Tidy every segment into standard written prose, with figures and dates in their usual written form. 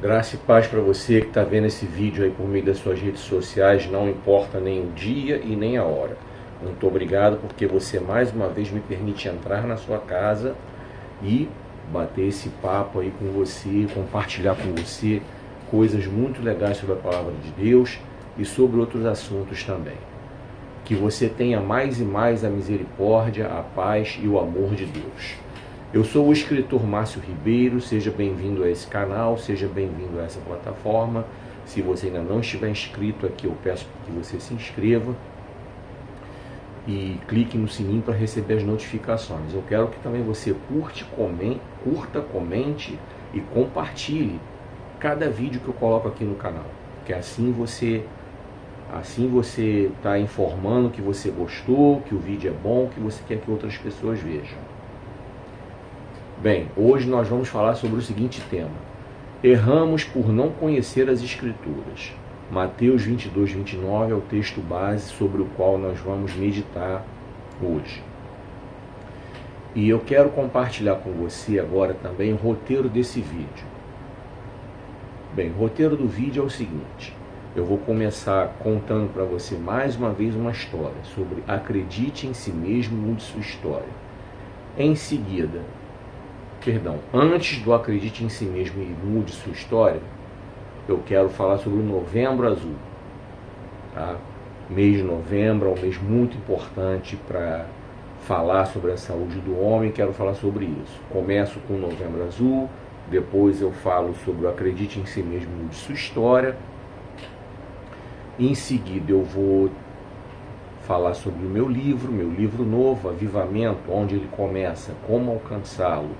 Graça e paz para você que está vendo esse vídeo aí por meio das suas redes sociais, não importa nem o dia e nem a hora. Muito obrigado porque você mais uma vez me permite entrar na sua casa e bater esse papo aí com você, compartilhar com você coisas muito legais sobre a palavra de Deus e sobre outros assuntos também. Que você tenha mais e mais a misericórdia, a paz e o amor de Deus. Eu sou o escritor Márcio Ribeiro, seja bem-vindo a esse canal, seja bem-vindo a essa plataforma. Se você ainda não estiver inscrito aqui, eu peço que você se inscreva e clique no sininho para receber as notificações. Eu quero que também você curta, comente e compartilhe cada vídeo que eu coloco aqui no canal, que assim você está informando que você gostou, que o vídeo é bom, que você quer que outras pessoas vejam. Bem, hoje nós vamos falar sobre o seguinte tema: erramos por não conhecer as Escrituras. Mateus 22, 29 é o texto base sobre o qual nós vamos meditar hoje. E eu quero compartilhar com você agora também o roteiro desse vídeo. Bem, o roteiro do vídeo é o seguinte: eu vou começar contando para você mais uma vez uma história sobre acredite em si mesmo, mude sua história. Em seguida, antes do acredite em si mesmo e mude sua história, eu quero falar sobre o Novembro Azul. Tá? Mês de novembro é um mês muito importante para falar sobre a saúde do homem, quero falar sobre isso. Começo com o Novembro Azul, depois eu falo sobre o acredite em si mesmo e mude sua história. Em seguida eu vou falar sobre o meu livro novo, Avivamento, onde ele começa, como alcançá-lo.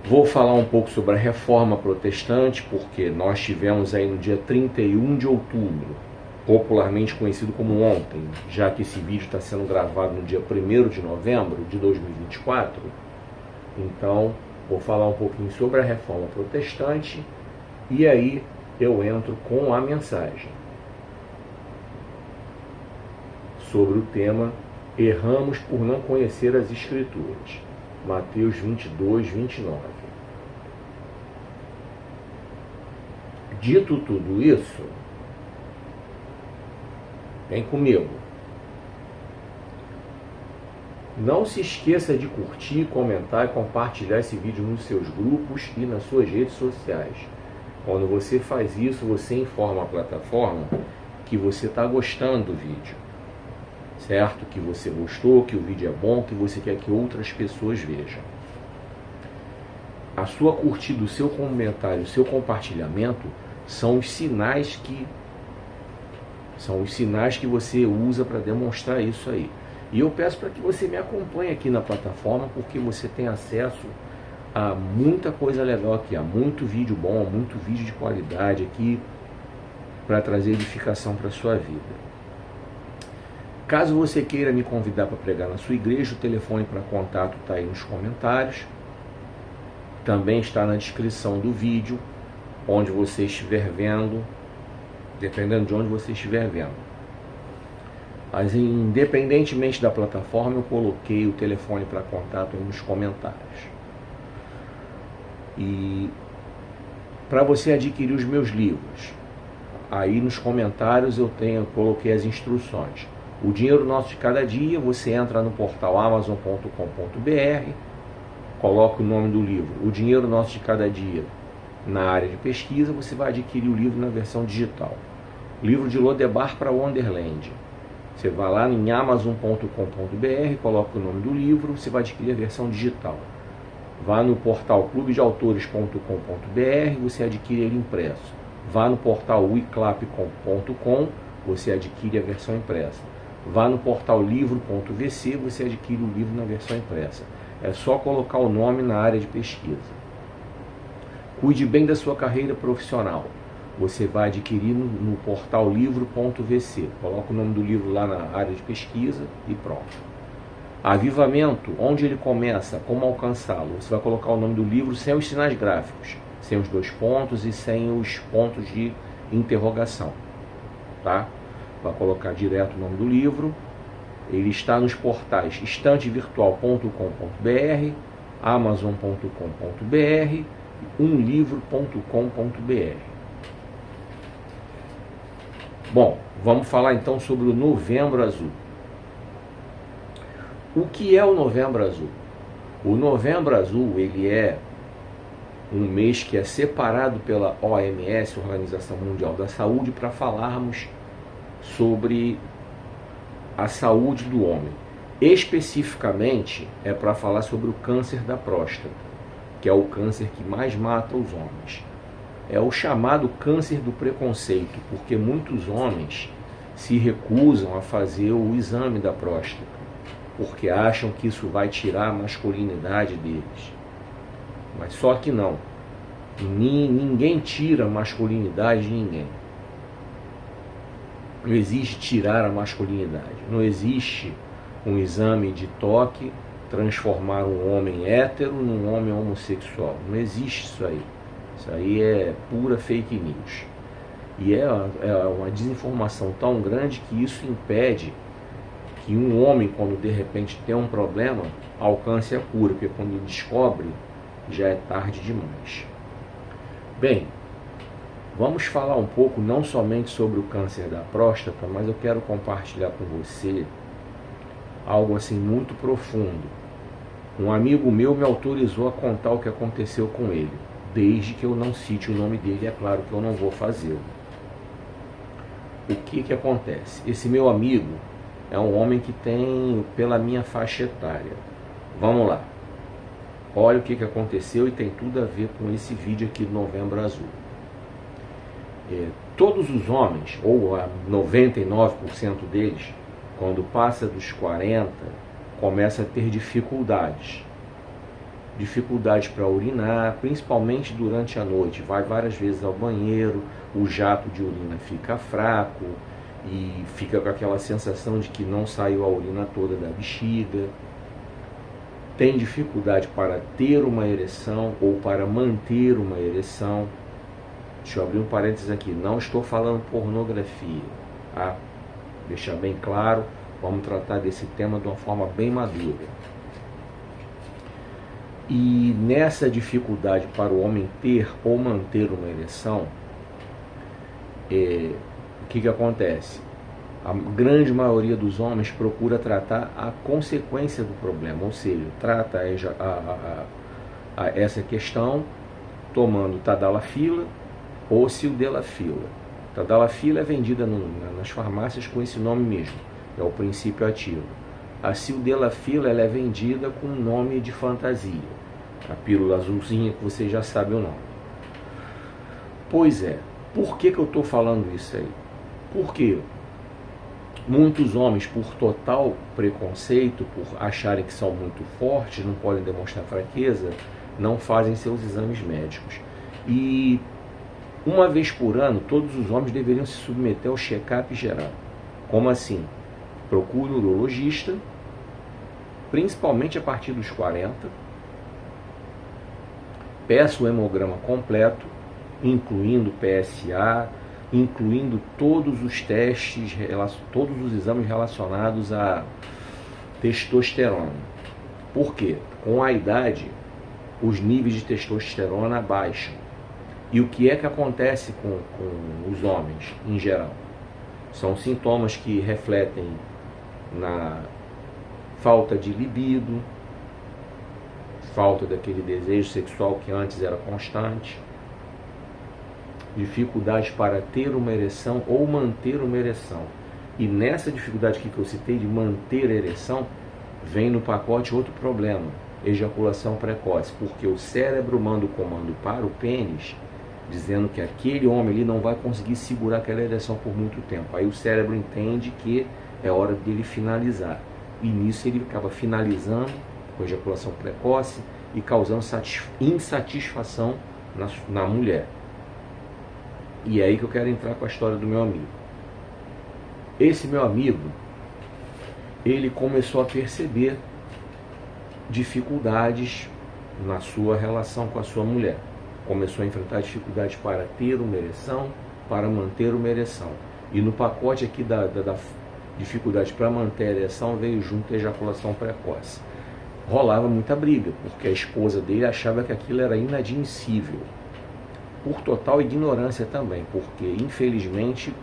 Vou falar um pouco sobre a Reforma Protestante, porque nós tivemos aí no dia 31 de outubro, popularmente conhecido como ontem, já que esse vídeo está sendo gravado no dia 1º de novembro de 2024. Então, vou falar um pouquinho sobre a Reforma Protestante e aí eu entro com a mensagem sobre o tema erramos por não conhecer as Escrituras. Mateus 22, 29. Dito tudo isso, vem comigo. Não se esqueça de curtir, comentar e compartilhar esse vídeo nos seus grupos e nas suas redes sociais. Quando você faz isso, você informa a plataforma que você está gostando do vídeo. Certo? Que você gostou, que o vídeo é bom, que você quer que outras pessoas vejam. A sua curtida, o seu comentário, o seu compartilhamento são os sinais que você usa para demonstrar isso aí. E eu peço para que você me acompanhe aqui na plataforma, porque você tem acesso a muita coisa legal aqui, a muito vídeo bom, muito vídeo de qualidade aqui para trazer edificação para a sua vida. Caso você queira me convidar para pregar na sua igreja, o telefone para contato está aí nos comentários. Também está na descrição do vídeo, onde você estiver vendo, dependendo de onde você estiver vendo. Mas independentemente da plataforma, eu coloquei o telefone para contato aí nos comentários. E para você adquirir os meus livros, aí nos comentários eu coloquei as instruções. O Dinheiro Nosso de Cada Dia, você entra no portal amazon.com.br, coloca o nome do livro, O Dinheiro Nosso de Cada Dia, na área de pesquisa, você vai adquirir o livro na versão digital. O livro de Lodebar para Wonderland. Você vai lá em amazon.com.br, coloca o nome do livro, você vai adquirir a versão digital. Vá no portal clubedeautores.com.br, você adquire ele impresso. Vá no portal wiclap.com, você adquire a versão impressa. Vá no portal livro.vc, você adquire o livro na versão impressa. É só colocar o nome na área de pesquisa. Cuide bem da sua carreira profissional. Você vai adquirir no portal livro.vc. Coloca o nome do livro lá na área de pesquisa e pronto. Avivamento, onde ele começa, como alcançá-lo. Você vai colocar o nome do livro sem os sinais gráficos, sem os dois pontos e sem os pontos de interrogação. Tá? Vai colocar direto o nome do livro. Ele está nos portais estantevirtual.com.br, amazon.com.br umlivro.com.br. Bom, vamos falar então sobre o Novembro Azul. O que é o Novembro Azul? O Novembro Azul, ele é um mês que é separado pela OMS, Organização Mundial da Saúde, para falarmos sobre a saúde do homem. Especificamente é para falar sobre o câncer da próstata, que é o câncer que mais mata os homens. É o chamado câncer do preconceito, porque muitos homens se recusam a fazer o exame da próstata, porque acham que isso vai tirar a masculinidade deles. Mas só que não. Ninguém tira a masculinidade de ninguém. Não existe tirar a masculinidade. Não existe um exame de toque transformar um homem hétero num homem homossexual. Não existe isso aí. Isso aí é pura fake news. E é uma desinformação tão grande que isso impede que um homem, quando de repente tem um problema, alcance a cura, porque quando ele descobre, já é tarde demais. Bem, vamos falar um pouco não somente sobre o câncer da próstata, mas eu quero compartilhar com você algo assim muito profundo. Um amigo meu me autorizou a contar o que aconteceu com ele, desde que eu não cite o nome dele, é claro que eu não vou fazê-lo. O que acontece? Esse meu amigo é um homem que tem pela minha faixa etária. Vamos lá. Olha o que aconteceu e tem tudo a ver com esse vídeo aqui do Novembro Azul. Todos os homens, ou 99% deles, quando passa dos 40, começa a ter dificuldades. Dificuldades para urinar, principalmente durante a noite. Vai várias vezes ao banheiro, o jato de urina fica fraco e fica com aquela sensação de que não saiu a urina toda da bexiga. Tem dificuldade para ter uma ereção ou para manter uma ereção. Deixa eu abrir um parênteses aqui, não estou falando pornografia, tá? Deixar bem claro, vamos tratar desse tema de uma forma bem madura. E nessa dificuldade para o homem ter ou manter uma ereção, o que acontece? A grande maioria dos homens procura tratar a consequência do problema, ou seja, trata essa questão tomando tadalafila ou sildenafila. Tadalafila é vendida nas farmácias com esse nome mesmo, é o princípio ativo. A sildenafila ela é vendida com um nome de fantasia, a pílula azulzinha que você já sabe o nome. Pois é, por que eu estou falando isso aí? Porque muitos homens, por total preconceito, por acharem que são muito fortes, não podem demonstrar fraqueza, não fazem seus exames médicos. E uma vez por ano, todos os homens deveriam se submeter ao check-up geral. Como assim? Procure um urologista, principalmente a partir dos 40, peça o hemograma completo, incluindo PSA, incluindo todos os testes, todos os exames relacionados a testosterona. Por quê? Com a idade, os níveis de testosterona baixam. E o que acontece com os homens em geral? São sintomas que refletem na falta de libido, falta daquele desejo sexual que antes era constante, dificuldade para ter uma ereção ou manter uma ereção. E nessa dificuldade que eu citei de manter a ereção, vem no pacote outro problema, ejaculação precoce, porque o cérebro manda o comando para o pênis, dizendo que aquele homem ali não vai conseguir segurar aquela ereção por muito tempo. Aí o cérebro entende que é hora dele finalizar. E nisso ele acaba finalizando com ejaculação precoce e causando insatisfação na mulher. E é aí que eu quero entrar com a história do meu amigo. Esse meu amigo, ele começou a perceber dificuldades na sua relação com a sua mulher. Começou a enfrentar dificuldades para ter uma ereção, para manter uma ereção. E no pacote aqui da dificuldade para manter a ereção veio junto a ejaculação precoce. rolava muita briga, porque a esposa dele achava que aquilo era inadmissível, por total ignorância também, porque infelizmente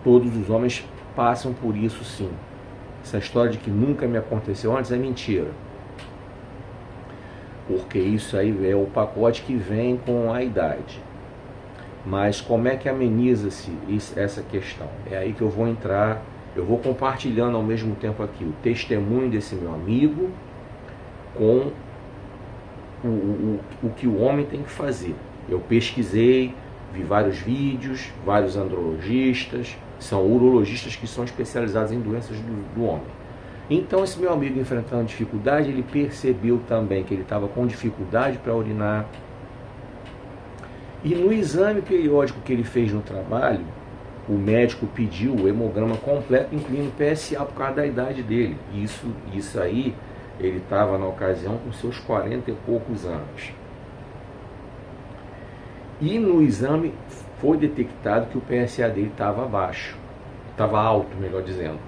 todos os homens passam por isso sim. Essa história de que nunca me aconteceu antes é mentira, porque isso aí é o pacote que vem com a idade. Mas como é que ameniza-se essa questão? É aí que eu vou entrar, eu vou compartilhando ao mesmo tempo aqui o testemunho desse meu amigo com o que o homem tem que fazer. Eu pesquisei, vi vários vídeos, vários andrologistas, são urologistas que são especializados em doenças do homem. Então esse meu amigo, enfrentando dificuldade, ele percebeu também que ele estava com dificuldade para urinar. E no exame periódico que ele fez no trabalho, o médico pediu o hemograma completo, incluindo PSA, por causa da idade dele. Isso aí, ele estava na ocasião com seus 40 e poucos anos. E no exame foi detectado que o PSA dele estava baixo, estava alto, melhor dizendo.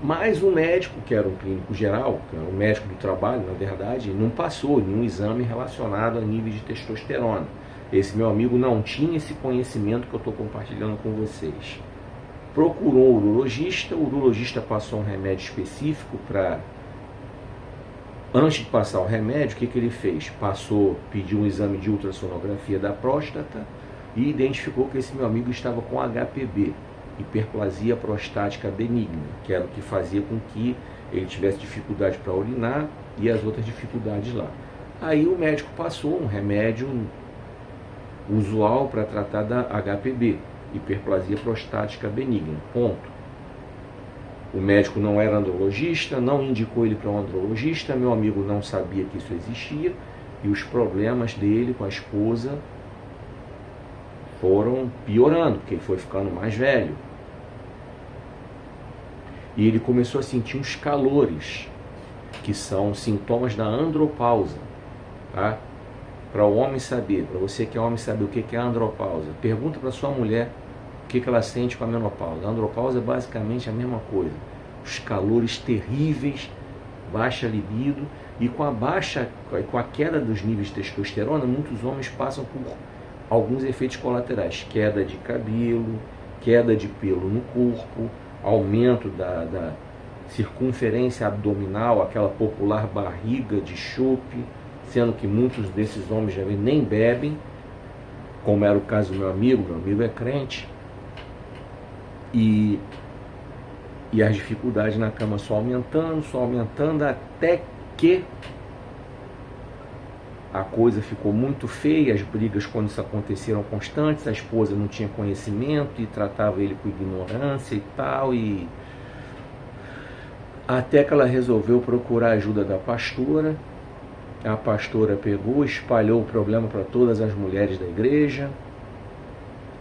Mas o médico, que era um clínico geral, que era um médico do trabalho, na verdade, não passou nenhum exame relacionado a nível de testosterona. Esse meu amigo não tinha esse conhecimento que eu estou compartilhando com vocês. Procurou o urologista passou um remédio específico para... Antes de passar o remédio, o que ele fez? Pediu um exame de ultrassonografia da próstata e identificou que esse meu amigo estava com HPB, hiperplasia prostática benigna, que era o que fazia com que ele tivesse dificuldade para urinar e as outras dificuldades lá. Aí o médico passou um remédio usual para tratar da HPB, hiperplasia prostática benigna, ponto. O médico não era andrologista, não indicou ele para um andrologista, meu amigo não sabia que isso existia, e os problemas dele com a esposa foram piorando, porque ele foi ficando mais velho. E ele começou a sentir uns calores, que são sintomas da andropausa, tá? Para o homem saber, para você que é homem saber o que é a andropausa, pergunta para sua mulher o que ela sente com a menopausa. A andropausa é basicamente a mesma coisa, os calores terríveis, baixa libido, e com a queda dos níveis de testosterona, muitos homens passam por alguns efeitos colaterais, queda de cabelo, queda de pelo no corpo, aumento da circunferência abdominal, aquela popular barriga de chope, sendo que muitos desses homens já nem bebem, como era o caso do meu amigo é crente, e as dificuldades na cama só aumentando, até que a coisa ficou muito feia, as brigas quando isso aconteceram constantes, a esposa não tinha conhecimento e tratava ele com ignorância e tal, e até que ela resolveu procurar a ajuda da pastora. A pastora pegou, espalhou o problema para todas as mulheres da igreja.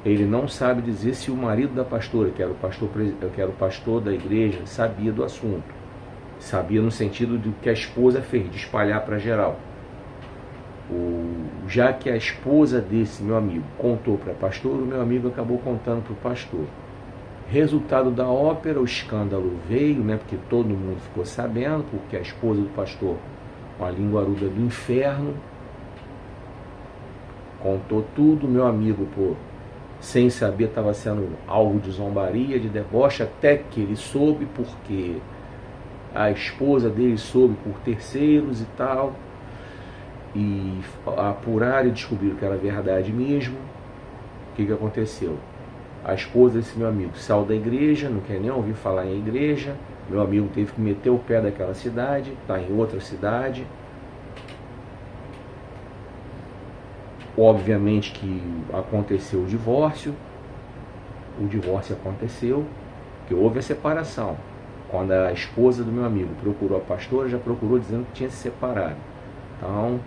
Ele não sabe dizer se o marido da pastora, que era o pastor da igreja, sabia do assunto. Sabia no sentido do que a esposa fez, de espalhar para geral. Já que a esposa desse meu amigo contou para a pastora, o meu amigo acabou contando para o pastor. Resultado da ópera, o escândalo veio, né, porque todo mundo ficou sabendo, porque a esposa do pastor, com a linguaruda do inferno, contou tudo. Meu amigo, sem saber, estava sendo alvo de zombaria, de deboche, até que ele soube, porque a esposa dele soube por terceiros e tal, e apuraram e descobriram que era verdade mesmo. O que aconteceu? A esposa desse meu amigo saiu da igreja, não quer nem ouvir falar em igreja. Meu amigo teve que meter o pé daquela cidade, está em outra cidade. Obviamente que aconteceu o divórcio aconteceu, que houve a separação. Quando a esposa do meu amigo procurou a pastora, já procurou dizendo que tinha se separado. Então,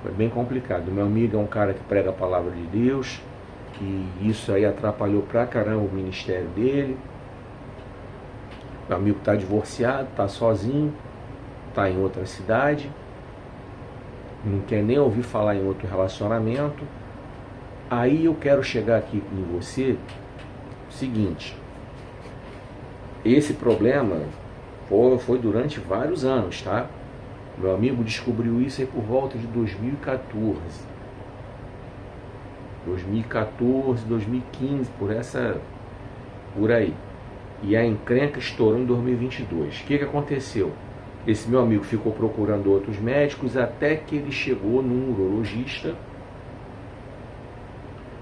foi bem complicado. O meu amigo é um cara que prega a palavra de Deus, e isso aí atrapalhou pra caramba o ministério dele. Meu amigo está divorciado, está sozinho, está em outra cidade, não quer nem ouvir falar em outro relacionamento. Aí eu quero chegar aqui com você, seguinte, esse problema Foi durante vários anos, tá? Meu amigo descobriu isso aí por volta de 2014. 2014, 2015, por aí. E a encrenca estourou em 2022. O que aconteceu? Esse meu amigo ficou procurando outros médicos até que ele chegou num urologista,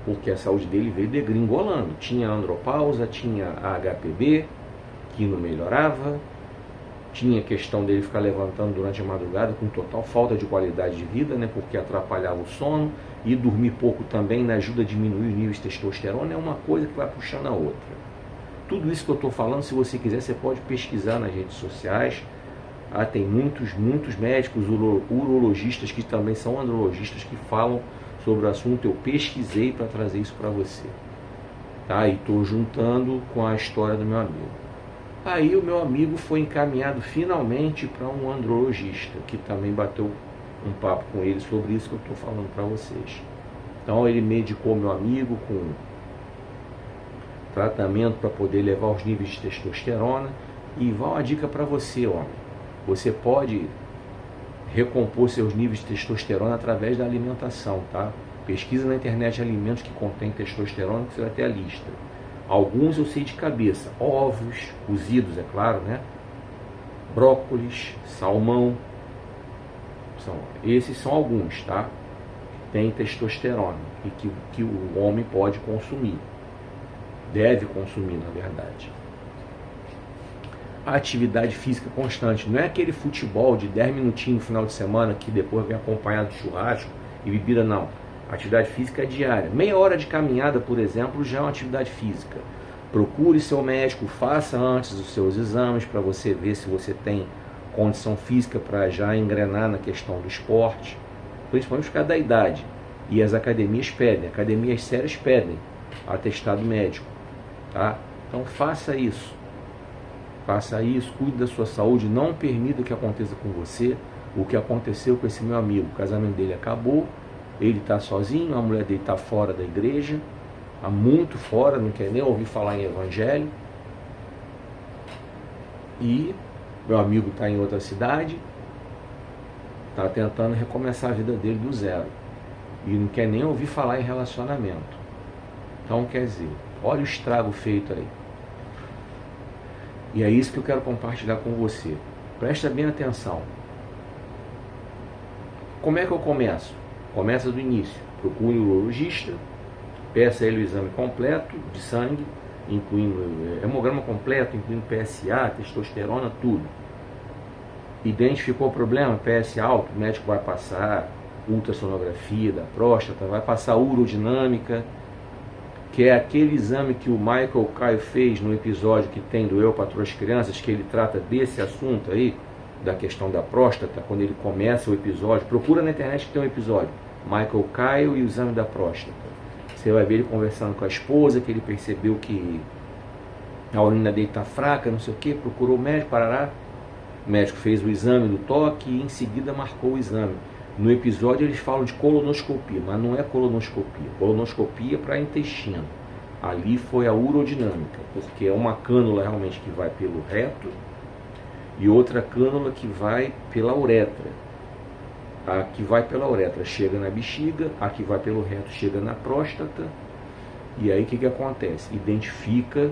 porque a saúde dele veio degringolando. Tinha andropausa, tinha HPB, que não melhorava, tinha a questão dele ficar levantando durante a madrugada com total falta de qualidade de vida, né, porque atrapalhava o sono, e dormir pouco também não ajuda a diminuir os níveis de testosterona, é uma coisa que vai puxando a outra. Tudo isso que eu estou falando, se você quiser, você pode pesquisar nas redes sociais. Tem muitos médicos urologistas que também são andrologistas que falam sobre o assunto. Eu pesquisei para trazer isso para você, tá? E estou juntando com a história do meu amigo. Aí o meu amigo foi encaminhado finalmente para um andrologista, que também bateu um papo com ele sobre isso que eu estou falando para vocês. Então ele medicou meu amigo com tratamento para poder levar os níveis de testosterona. E vai uma dica para você, homem. Você pode recompor seus níveis de testosterona através da alimentação, tá? Pesquisa na internet alimentos que contêm testosterona, que você vai ter a lista. Alguns eu sei de cabeça: ovos cozidos, é claro, né? Brócolis, salmão. Esses são alguns, tá? Que tem testosterona e que o homem pode consumir. Deve consumir, na verdade. A atividade física constante. Não é aquele futebol de 10 minutinhos no final de semana que depois vem acompanhado de churrasco e bebida, não. Atividade física é diária. Meia hora de caminhada, por exemplo, já é uma atividade física. Procure seu médico, faça antes os seus exames para você ver se você tem condição física para já engrenar na questão do esporte, principalmente por causa da idade. E as academias pedem, academias sérias pedem atestado médico, tá? Então faça isso. Faça isso, cuide da sua saúde, não permita que aconteça com você o que aconteceu com esse meu amigo. O casamento dele acabou, ele está sozinho, a mulher dele está fora da igreja, está muito fora, não quer nem ouvir falar em evangelho. E meu amigo está em outra cidade, está tentando recomeçar a vida dele do zero. E não quer nem ouvir falar em relacionamento. Então, quer dizer, olha o estrago feito aí. E é isso que eu quero compartilhar com você. Presta bem atenção. Como é que eu começo? Começa do início. Procure um urologista, peça a ele o exame completo de sangue, incluindo hemograma completo, incluindo PSA, testosterona, tudo. Identificou o problema, PSA alto, o médico vai passar ultrassonografia da próstata, vai passar urodinâmica, que é aquele exame que o Michael Caio fez no episódio que tem do Eu, Patroa as Crianças, que ele trata desse assunto aí, da questão da próstata, quando ele começa o episódio. Procura na internet que tem um episódio, Michael Caio e o exame da próstata. Você vai ver ele conversando com a esposa, que ele percebeu que a urina dele está fraca, não sei o que, procurou o médico, parará. O médico fez o exame do toque e em seguida marcou o exame. No episódio eles falam de colonoscopia, mas não é colonoscopia. Colonoscopia para intestino. Ali foi a urodinâmica, porque é uma cânula realmente que vai pelo reto e outra cânula que vai pela uretra. A que vai pela uretra chega na bexiga, a que vai pelo reto chega na próstata. E aí o que acontece? Identifica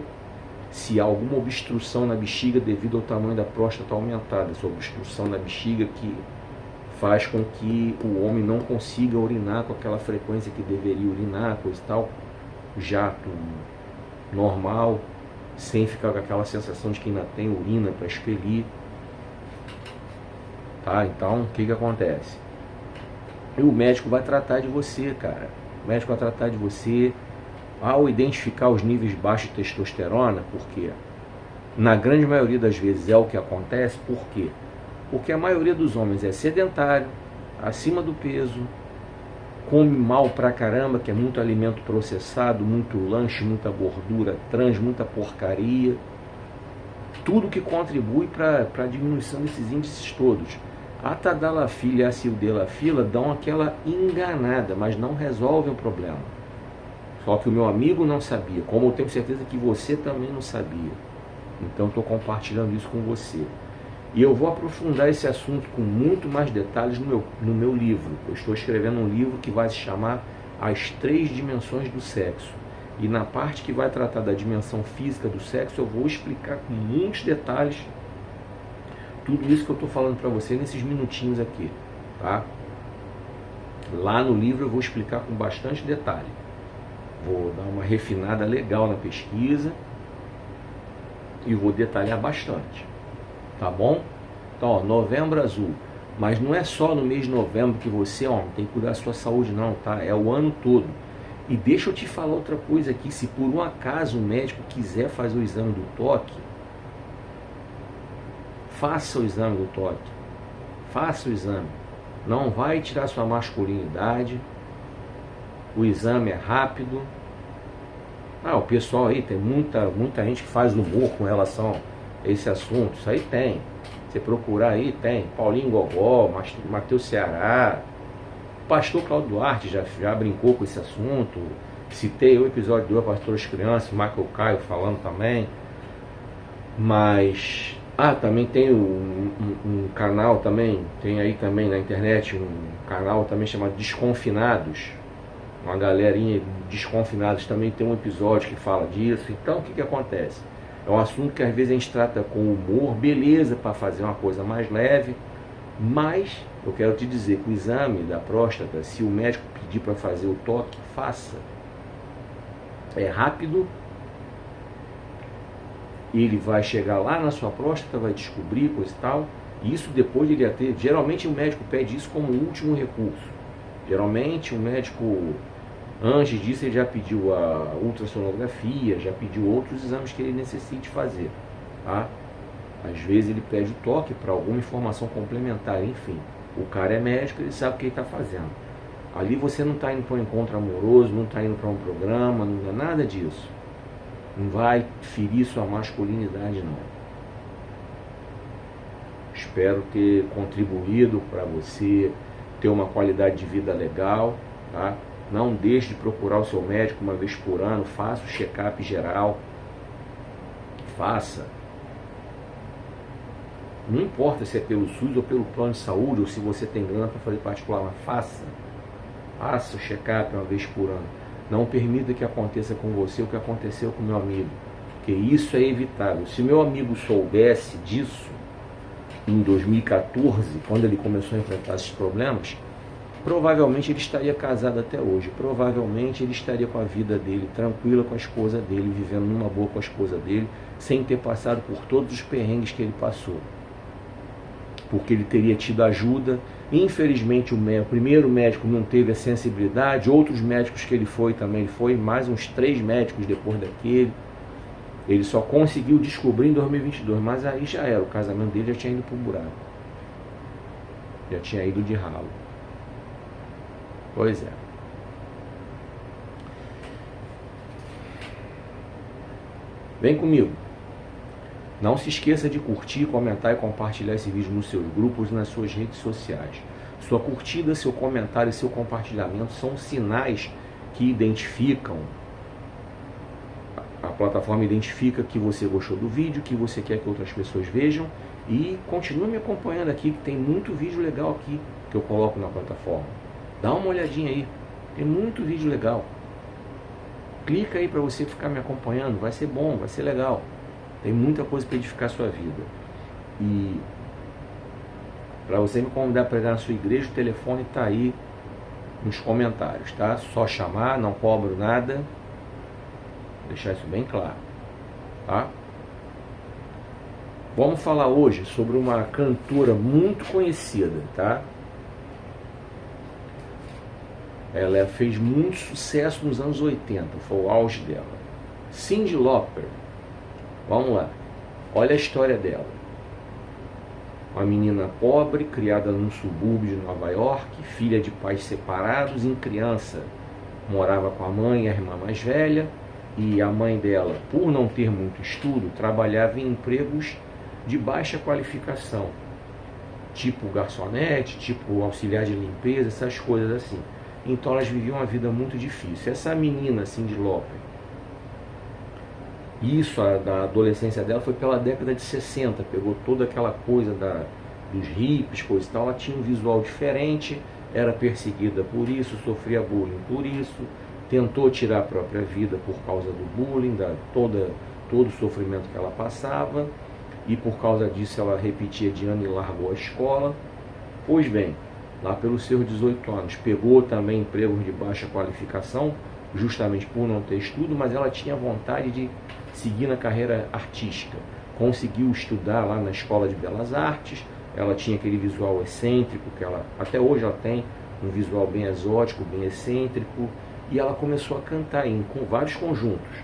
se há alguma obstrução na bexiga devido ao tamanho da próstata aumentada. Essa obstrução na bexiga que faz com que o homem não consiga urinar com aquela frequência que deveria urinar, coisa e tal, jato normal, sem ficar com aquela sensação de que ainda tem urina para expelir. Tá? Então, o que acontece? E o médico vai tratar de você, cara. O médico vai tratar de você ao identificar os níveis baixos de testosterona, porque na grande maioria das vezes é o que acontece. Por quê? Porque a maioria dos homens é sedentário, acima do peso, come mal pra caramba, que é muito alimento processado, muito lanche, muita gordura trans, muita porcaria. Tudo que contribui para a diminuição desses índices todos. A tadalafila e a sildenafila dão aquela enganada, mas não resolvem o problema. Só que o meu amigo não sabia, como eu tenho certeza que você também não sabia. Então estou compartilhando isso com você. E eu vou aprofundar esse assunto com muito mais detalhes no meu livro. Eu estou escrevendo um livro que vai se chamar As Três Dimensões do Sexo. E na parte que vai tratar da dimensão física do sexo, eu vou explicar com muitos detalhes tudo isso que eu estou falando para você nesses minutinhos aqui, tá? Lá no livro eu vou explicar com bastante detalhe. Vou dar uma refinada legal na pesquisa e vou detalhar bastante, tá bom? Então, ó, Novembro Azul. Mas não é só no mês de novembro que você, ó, tem que cuidar da sua saúde não, tá? É o ano todo. E deixa eu te falar outra coisa aqui, se por um acaso o médico quiser fazer o exame do toque, faça o exame do toque, faça o exame. Não vai tirar sua masculinidade, o exame é rápido. O pessoal aí, tem muita gente que faz humor com relação a esse assunto, isso aí tem. Você procurar aí, tem Paulinho Gogó, Matheus Ceará, Pastor Cláudio Duarte já brincou com esse assunto. Citei o episódio do Pastor das Crianças, Michael Caio falando também. Mas também tem um canal também, tem aí também na internet um canal também chamado Desconfinados. Uma galerinha Desconfinados também tem um episódio que fala disso. Então o que acontece? É um assunto que às vezes a gente trata com humor, beleza, para fazer uma coisa mais leve. Mas eu quero te dizer que o exame da próstata, se o médico pedir para fazer o toque, faça. É rápido. Ele vai chegar lá na sua próstata, vai descobrir coisa e tal. E isso depois ele ia ter. Geralmente o médico pede isso como último recurso. Geralmente o médico, antes disso, ele já pediu a ultrassonografia, já pediu outros exames que ele necessite fazer, tá? Às vezes ele pede o toque para alguma informação complementar, enfim. O cara é médico, ele sabe o que ele está fazendo. Ali você não está indo para um encontro amoroso, não está indo para um programa, não é nada disso. Não vai ferir sua masculinidade, não. Espero ter contribuído para você ter uma qualidade de vida legal, tá? Não deixe de procurar o seu médico uma vez por ano, faça o check-up geral. Faça. Não importa se é pelo SUS ou pelo plano de saúde, ou se você tem grana para fazer particular, mas faça. Faça o check-up uma vez por ano. Não permita que aconteça com você o que aconteceu com meu amigo, porque isso é evitável. Se meu amigo soubesse disso em 2014, quando ele começou a enfrentar esses problemas, provavelmente ele estaria casado até hoje. Provavelmente ele estaria com a vida dele tranquila com a esposa dele, vivendo numa boa com a esposa dele, sem ter passado por todos os perrengues que ele passou. Porque ele teria tido ajuda. Infelizmente o primeiro médico não teve a sensibilidade, outros médicos que ele foi também, ele foi mais uns 3 médicos depois daquele. Ele só conseguiu descobrir em 2022, mas aí já era, o casamento dele já tinha ido pro buraco. Já tinha ido de ralo. Pois é. Vem comigo. Não se esqueça de curtir, comentar e compartilhar esse vídeo nos seus grupos e nas suas redes sociais. Sua curtida, seu comentário e seu compartilhamento são sinais que identificam, a plataforma identifica que você gostou do vídeo, que você quer que outras pessoas vejam, e continue me acompanhando aqui, que tem muito vídeo legal aqui que eu coloco na plataforma. Dá uma olhadinha aí, tem muito vídeo legal. Clica aí para você ficar me acompanhando, vai ser bom, vai ser legal. Tem muita coisa para edificar a sua vida. E para você me convidar para pregar na sua igreja, o telefone está aí nos comentários, tá? Só chamar, não cobro nada. Vou deixar isso bem claro, tá? Vamos falar hoje sobre uma cantora muito conhecida, tá? Ela fez muito sucesso nos anos 80, foi o auge dela. Cyndi Lauper. Vamos lá, olha a história dela. Uma menina pobre, criada num subúrbio de Nova York, filha de pais separados, em criança morava com a mãe e a irmã mais velha, e a mãe dela, por não ter muito estudo, trabalhava em empregos de baixa qualificação, tipo garçonete, tipo auxiliar de limpeza, essas coisas assim. Então elas viviam uma vida muito difícil. Essa menina, Cyndi Lauper, Isso, da adolescência dela foi pela década de 60, pegou toda aquela coisa dos hippies, coisa e tal, ela tinha um visual diferente, era perseguida por isso, sofria bullying por isso, tentou tirar a própria vida por causa do bullying, todo o sofrimento que ela passava, e por causa disso ela repetia de ano e largou a escola. Pois bem, lá pelos seus 18 anos, pegou também empregos de baixa qualificação, justamente por não ter estudo, mas ela tinha vontade de seguir na carreira artística. Conseguiu estudar lá na Escola de Belas Artes, ela tinha aquele visual excêntrico, que ela até hoje ela tem um visual bem exótico, bem excêntrico, e ela começou a cantar com vários conjuntos.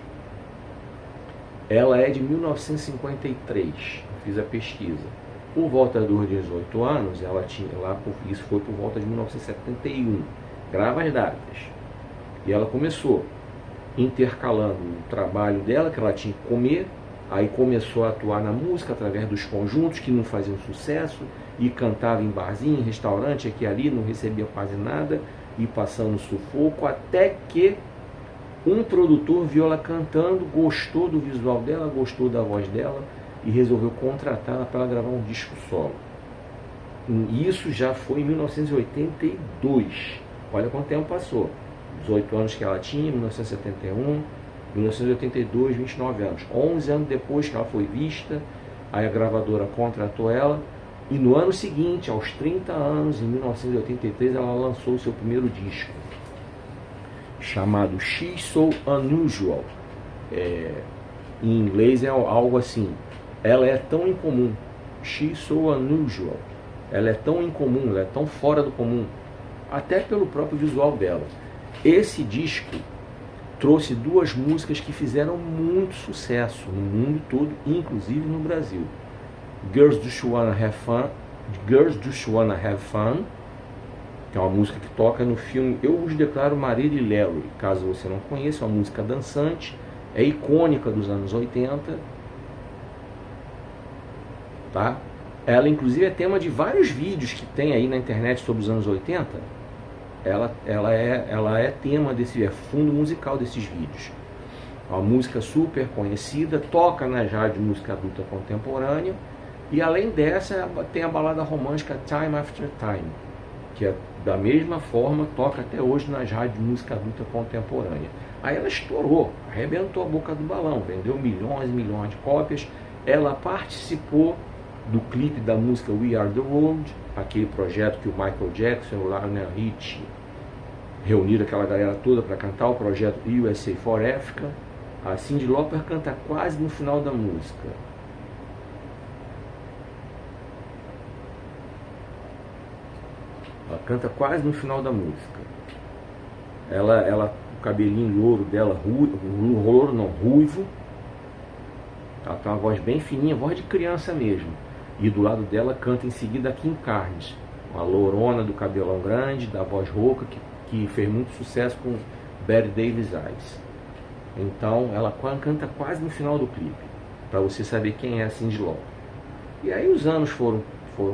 Ela é de 1953, eu fiz a pesquisa. Por volta dos 18 anos, ela tinha lá, isso foi por volta de 1971, grava as datas. E ela começou intercalando o trabalho dela, que ela tinha que comer, aí começou a atuar na música através dos conjuntos que não faziam sucesso, e cantava em barzinho, em restaurante, aqui e ali, não recebia quase nada, e passando sufoco, até que um produtor viu ela cantando, gostou do visual dela, gostou da voz dela, e resolveu contratá-la para ela gravar um disco solo. E isso já foi em 1982. Olha quanto tempo passou. 18 anos que ela tinha, 1971, 1982, 29 anos. 11 anos depois que ela foi vista, aí a gravadora contratou ela, e no ano seguinte, aos 30 anos, em 1983, ela lançou o seu primeiro disco, chamado She's So Unusual. Em inglês é algo assim: ela é tão incomum. She's so unusual. Ela é tão incomum, ela é tão fora do comum, até pelo próprio visual dela. Esse disco trouxe duas músicas que fizeram muito sucesso no mundo todo, inclusive no Brasil. Girls Just Wanna Have Fun, Girls Just Wanna Have Fun, que é uma música que toca no filme Eu Vos Declaro Maria e Larry. Caso você não conheça, é uma música dançante, é icônica dos anos 80. Tá? Ela inclusive é tema de vários vídeos que tem aí na internet sobre os anos 80. Ela é tema é fundo musical desses vídeos. É uma música super conhecida, toca nas rádios de música adulta contemporânea, e além dessa tem a balada romântica Time After Time, que é da mesma forma, toca até hoje nas rádios de música adulta contemporânea. Aí ela estourou, arrebentou a boca do balão, vendeu milhões e milhões de cópias. Ela participou do clipe da música We Are The World, aquele projeto que o Michael Jackson e o Lionel Richie reuniram aquela galera toda para cantar, o projeto USA for Africa. A Cyndi Lauper canta quase no final da música. Ela canta quase no final da música. O cabelinho louro dela, ruivo. Ela tem uma voz bem fininha, voz de criança mesmo. E do lado dela canta em seguida a Kim Carnes, uma lourona do cabelão grande, da voz rouca, que fez muito sucesso com Bette Davis Eyes. Então ela canta quase no final do clipe, para você saber quem é a Cyndi Lauper. E aí os anos foram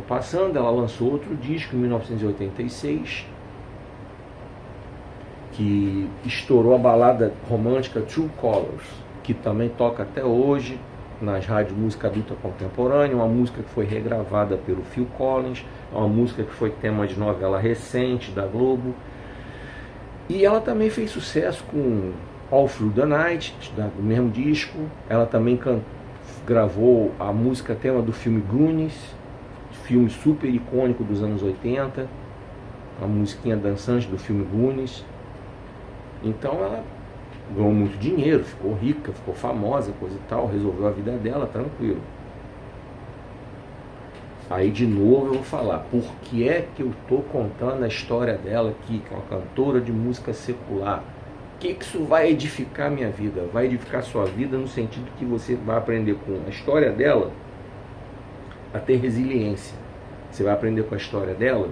passando, ela lançou outro disco em 1986, que estourou a balada romântica True Colors, que também toca até hoje nas rádios de música adulta contemporânea, uma música que foi regravada pelo Phil Collins, uma música que foi tema de novela recente da Globo. E ela também fez sucesso com All Through the Night, do mesmo disco. Ela também gravou a música tema do filme Goonies, filme super icônico dos anos 80, a musiquinha dançante do filme Goonies. Então ela ganhou muito dinheiro, ficou rica, ficou famosa, coisa e tal, resolveu a vida dela, tranquilo. Aí de novo eu vou falar, por que é que eu estou contando a história dela aqui, que é uma cantora de música secular? O que isso vai edificar a minha vida? Vai edificar a sua vida no sentido que você vai aprender com a história dela a ter resiliência. Você vai aprender com a história dela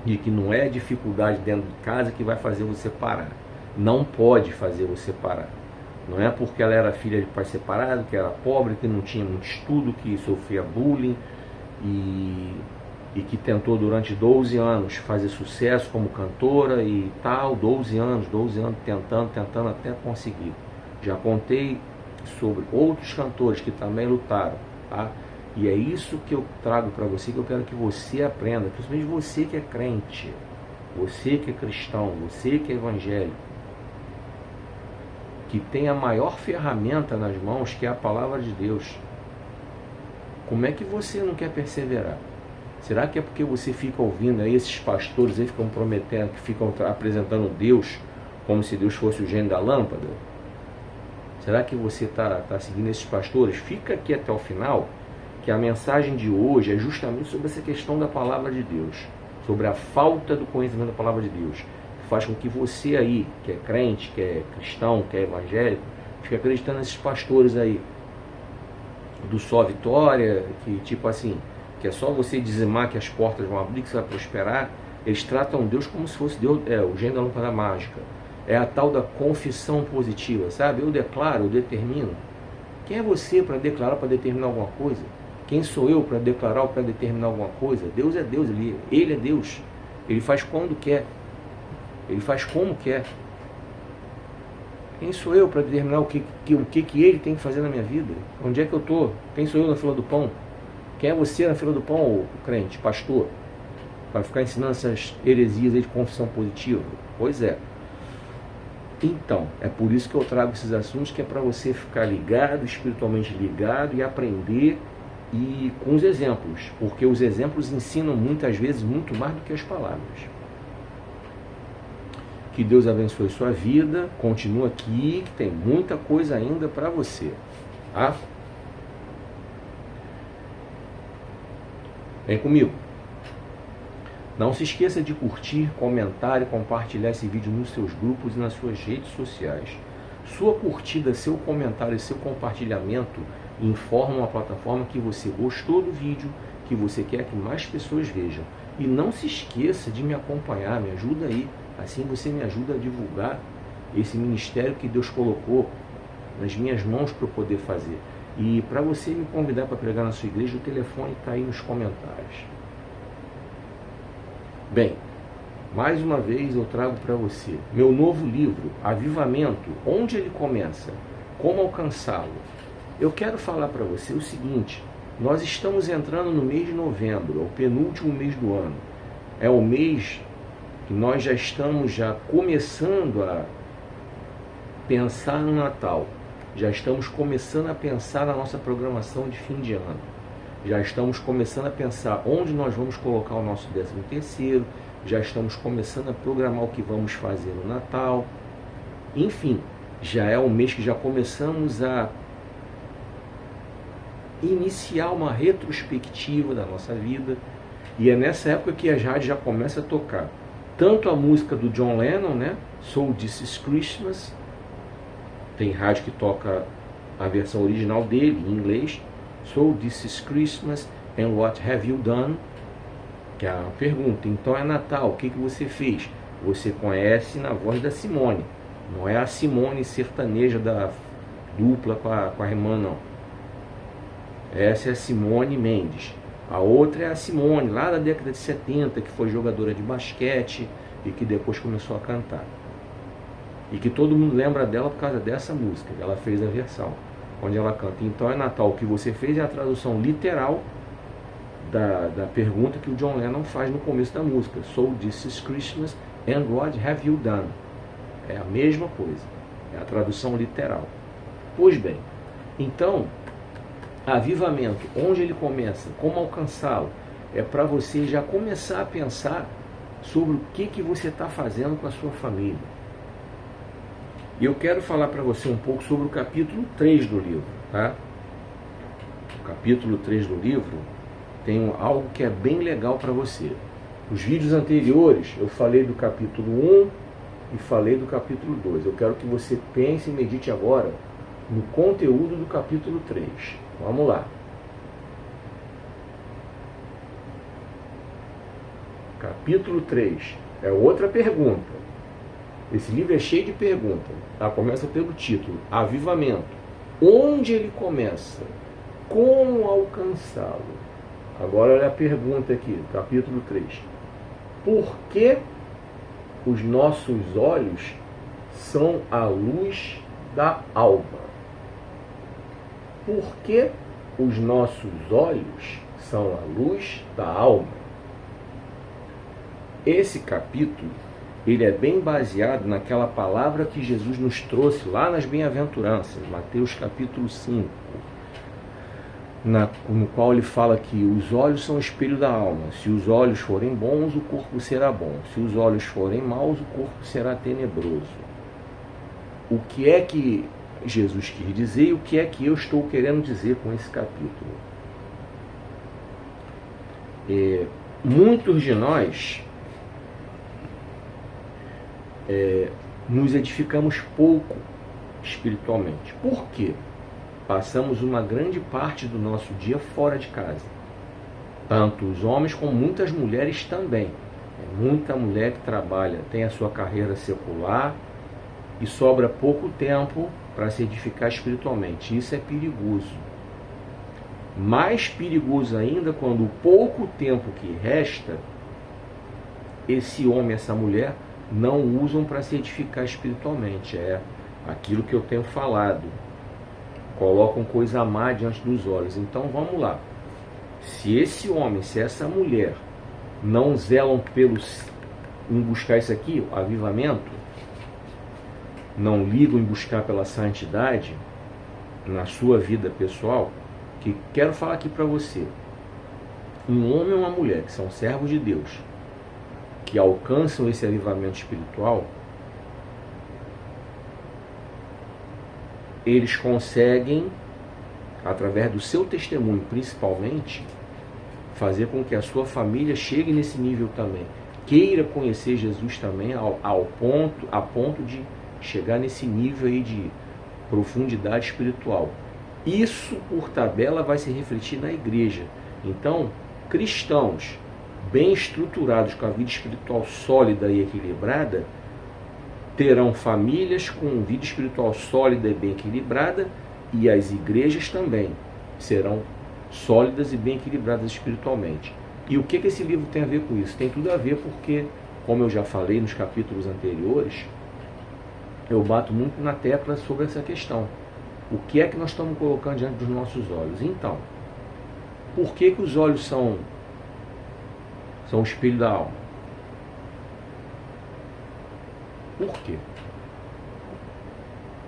de que não é a dificuldade dentro de casa que vai fazer você parar. Não pode fazer você parar. Não é porque ela era filha de pai separado, que era pobre, que não tinha muito estudo, que sofria bullying e que tentou durante 12 anos fazer sucesso como cantora e tal, 12 anos tentando até conseguir. Já contei sobre outros cantores que também lutaram, tá? E é isso que eu trago para você, que eu quero que você aprenda, principalmente você que é crente, você que é cristão, você que é evangélico, que tem a maior ferramenta nas mãos, que é a palavra de Deus. Como é que você não quer perseverar? Será que é porque você fica ouvindo aí esses pastores aí, ficam prometendo, que ficam apresentando Deus como se Deus fosse o gênio da lâmpada? Será que você está seguindo esses pastores? Fica aqui até o final, que a mensagem de hoje é justamente sobre essa questão da palavra de Deus, sobre a falta do conhecimento da palavra de Deus, que faz com que você aí, que é crente, que é cristão, que é evangélico, fique acreditando nesses pastores aí, do só vitória, que tipo assim, que é só você dizimar que as portas vão abrir, que você vai prosperar. Eles tratam Deus como se fosse Deus, o gênio da lâmpada mágica. É a tal da confissão positiva, sabe? Eu declaro, eu determino. Quem é você para declarar, para determinar alguma coisa? Quem sou eu para declarar ou para determinar alguma coisa? Deus é Deus, ele é Deus. Ele faz quando quer. Ele faz como quer. Quem sou eu para determinar o que ele tem que fazer na minha vida? Onde é que eu estou? Quem sou eu na fila do pão? Quem é você na fila do pão, ô crente, pastor? Para ficar ensinando essas heresias aí de confissão positiva? Pois é. Então, é por isso que eu trago esses assuntos, que é para você ficar ligado, espiritualmente ligado, e aprender e com os exemplos. Porque os exemplos ensinam muitas vezes muito mais do que as palavras. Que Deus abençoe sua vida, continua aqui, que tem muita coisa ainda para você. Tá? Vem comigo. Não se esqueça de curtir, comentar e compartilhar esse vídeo nos seus grupos e nas suas redes sociais. Sua curtida, seu comentário e seu compartilhamento informam a plataforma que você gostou do vídeo, que você quer que mais pessoas vejam. E não se esqueça de me acompanhar, me ajuda aí. Assim você me ajuda a divulgar esse ministério que Deus colocou nas minhas mãos para eu poder fazer. E para você me convidar para pregar na sua igreja, o telefone está aí nos comentários. Bem, mais uma vez eu trago para você meu novo livro, Avivamento, onde ele começa, como alcançá-lo. Eu quero falar para você o seguinte: nós estamos entrando no mês de novembro, é o penúltimo mês do ano. É o mês que nós já estamos começando a pensar no Natal. Já estamos começando a pensar na nossa programação de fim de ano. Já estamos começando a pensar onde nós vamos colocar o nosso 13º. Já estamos começando a programar o que vamos fazer no Natal. Enfim, já é um mês que já começamos a iniciar uma retrospectiva da nossa vida. E é nessa época que as rádios já começam a tocar tanto a música do John Lennon, né? So This Is Christmas. Tem rádio que toca a versão original dele, em inglês. So This Is Christmas and What Have You Done? Que é a pergunta. Então é Natal, o que você fez? Você conhece na voz da Simone. Não é a Simone sertaneja da dupla com a irmã, não. Essa é a Simone Mendes. A outra é a Simone, lá da década de 70, que foi jogadora de basquete e que depois começou a cantar. E que todo mundo lembra dela por causa dessa música, que ela fez a versão, onde ela canta. Então é Natal, o que você fez é a tradução literal da pergunta que o John Lennon faz no começo da música. So This Is Christmas and What Have You Done? É a mesma coisa, é a tradução literal. Pois bem, então, avivamento, onde ele começa, como alcançá-lo, é para você já começar a pensar sobre o que você está fazendo com a sua família. E eu quero falar para você um pouco sobre o capítulo 3 do livro, tá? O capítulo 3 do livro tem algo que é bem legal para você. Os vídeos anteriores eu falei do capítulo 1 e falei do capítulo 2. Eu quero que você pense e medite agora no conteúdo do capítulo 3. Vamos lá. Capítulo 3 é outra pergunta. Esse livro é cheio de perguntas. Tá? Começa pelo título, Avivamento. Onde ele começa? Como alcançá-lo? Agora olha a pergunta aqui, capítulo 3. Por que os nossos olhos são a luz da alma? Por que os nossos olhos são a luz da alma? Esse capítulo, ele é bem baseado naquela palavra que Jesus nos trouxe lá nas bem-aventuranças, Mateus capítulo 5, no qual ele fala que os olhos são o espelho da alma. Se os olhos forem bons, o corpo será bom. Se os olhos forem maus, o corpo será tenebroso. O que é que Jesus quis dizer e o que é que eu estou querendo dizer com esse capítulo? Muitos de nós nos edificamos pouco espiritualmente. Por quê? Passamos uma grande parte do nosso dia fora de casa. Tanto os homens como muitas mulheres também. Muita mulher que trabalha, tem a sua carreira secular e sobra pouco tempo para se edificar espiritualmente. Isso é perigoso. Mais perigoso ainda quando o pouco tempo que resta, esse homem, essa mulher, não usam para se edificar espiritualmente. É aquilo que eu tenho falado. Colocam coisa má diante dos olhos. Então vamos lá. Se esse homem, se essa mulher não zelam em buscar isso aqui, o avivamento, não ligam em buscar pela santidade na sua vida pessoal, que quero falar aqui para você. Um homem ou uma mulher que são servos de Deus, que alcançam esse avivamento espiritual, eles conseguem, através do seu testemunho principalmente, fazer com que a sua família chegue nesse nível também, queira conhecer Jesus também a ponto de chegar nesse nível aí de profundidade espiritual. Isso, por tabela, vai se refletir na igreja. Então, cristãos bem estruturados, com a vida espiritual sólida e equilibrada, terão famílias com vida espiritual sólida e bem equilibrada, e as igrejas também serão sólidas e bem equilibradas espiritualmente. E o que esse livro tem a ver com isso? Tem tudo a ver porque, como eu já falei nos capítulos anteriores, eu bato muito na tecla sobre essa questão. O que é que nós estamos colocando diante dos nossos olhos? Então, por que os olhos são o espelho da alma? Por quê?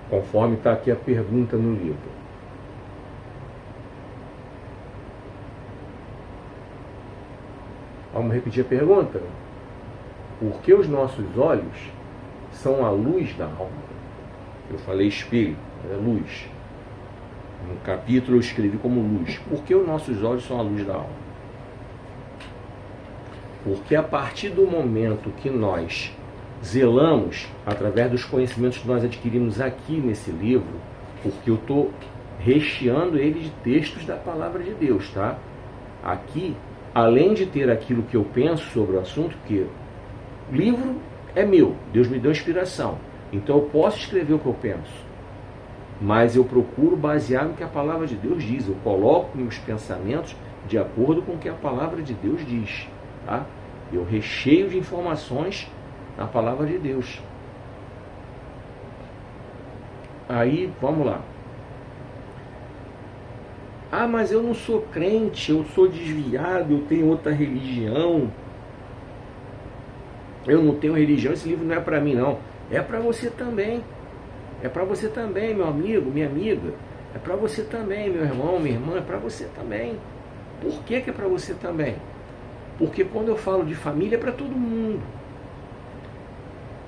Conforme está aqui a pergunta no livro. Vamos repetir a pergunta? Por que os nossos olhos são a luz da alma? Eu falei espelho, é luz. No capítulo eu escrevi como luz. Por que os nossos olhos são a luz da alma? Porque a partir do momento que nós zelamos, através dos conhecimentos que nós adquirimos aqui nesse livro, porque eu estou recheando ele de textos da palavra de Deus, tá? Aqui, além de ter aquilo que eu penso sobre o assunto, porque o livro é meu, Deus me deu inspiração, então eu posso escrever o que eu penso, mas eu procuro basear no que a palavra de Deus diz, eu coloco meus pensamentos de acordo com o que a palavra de Deus diz, tá? Eu recheio de informações na palavra de Deus. Aí, vamos lá. Ah, mas eu não sou crente, eu sou desviado, eu tenho outra religião. Eu não tenho religião, esse livro não é para mim não. É para você também. É para você também, meu amigo, minha amiga. É para você também, meu irmão, minha irmã, é para você também. Por que é para você também? Porque quando eu falo de família é para todo mundo.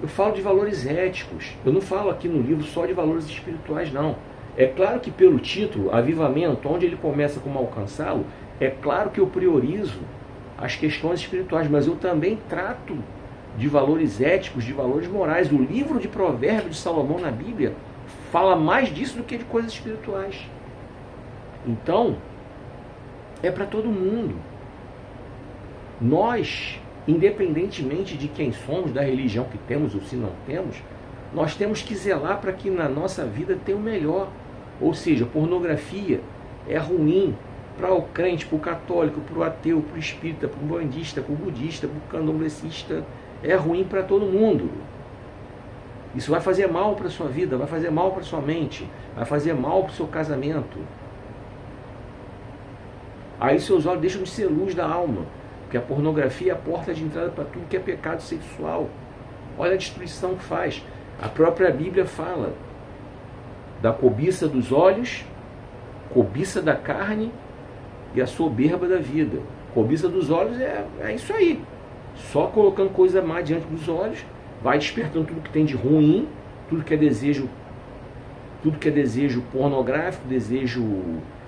Eu falo de valores éticos. Eu não falo aqui no livro só de valores espirituais, não. É claro que pelo título, Avivamento, onde ele começa como alcançá-lo, é claro que eu priorizo as questões espirituais, mas eu também trato de valores éticos, de valores morais. O livro de Provérbios de Salomão na Bíblia fala mais disso do que de coisas espirituais. Então, é para todo mundo. Nós, independentemente de quem somos, da religião que temos ou se não temos, nós temos que zelar para que na nossa vida tenha o melhor. Ou seja, pornografia é ruim para o crente, para o católico, para o ateu, para o espírita, para o bandista, para o budista, para o candomblessista. É ruim para todo mundo. Isso vai fazer mal para a sua vida, vai fazer mal para a sua mente, vai fazer mal para o seu casamento. Aí seus olhos deixam de ser luz da alma, porque a pornografia é a porta de entrada para tudo que é pecado sexual. Olha a destruição que faz. A própria Bíblia fala da cobiça dos olhos, cobiça da carne e a soberba da vida. Cobiça dos olhos é isso aí. Só colocando coisa má diante dos olhos, vai despertando tudo que tem de ruim, tudo que é desejo pornográfico, desejo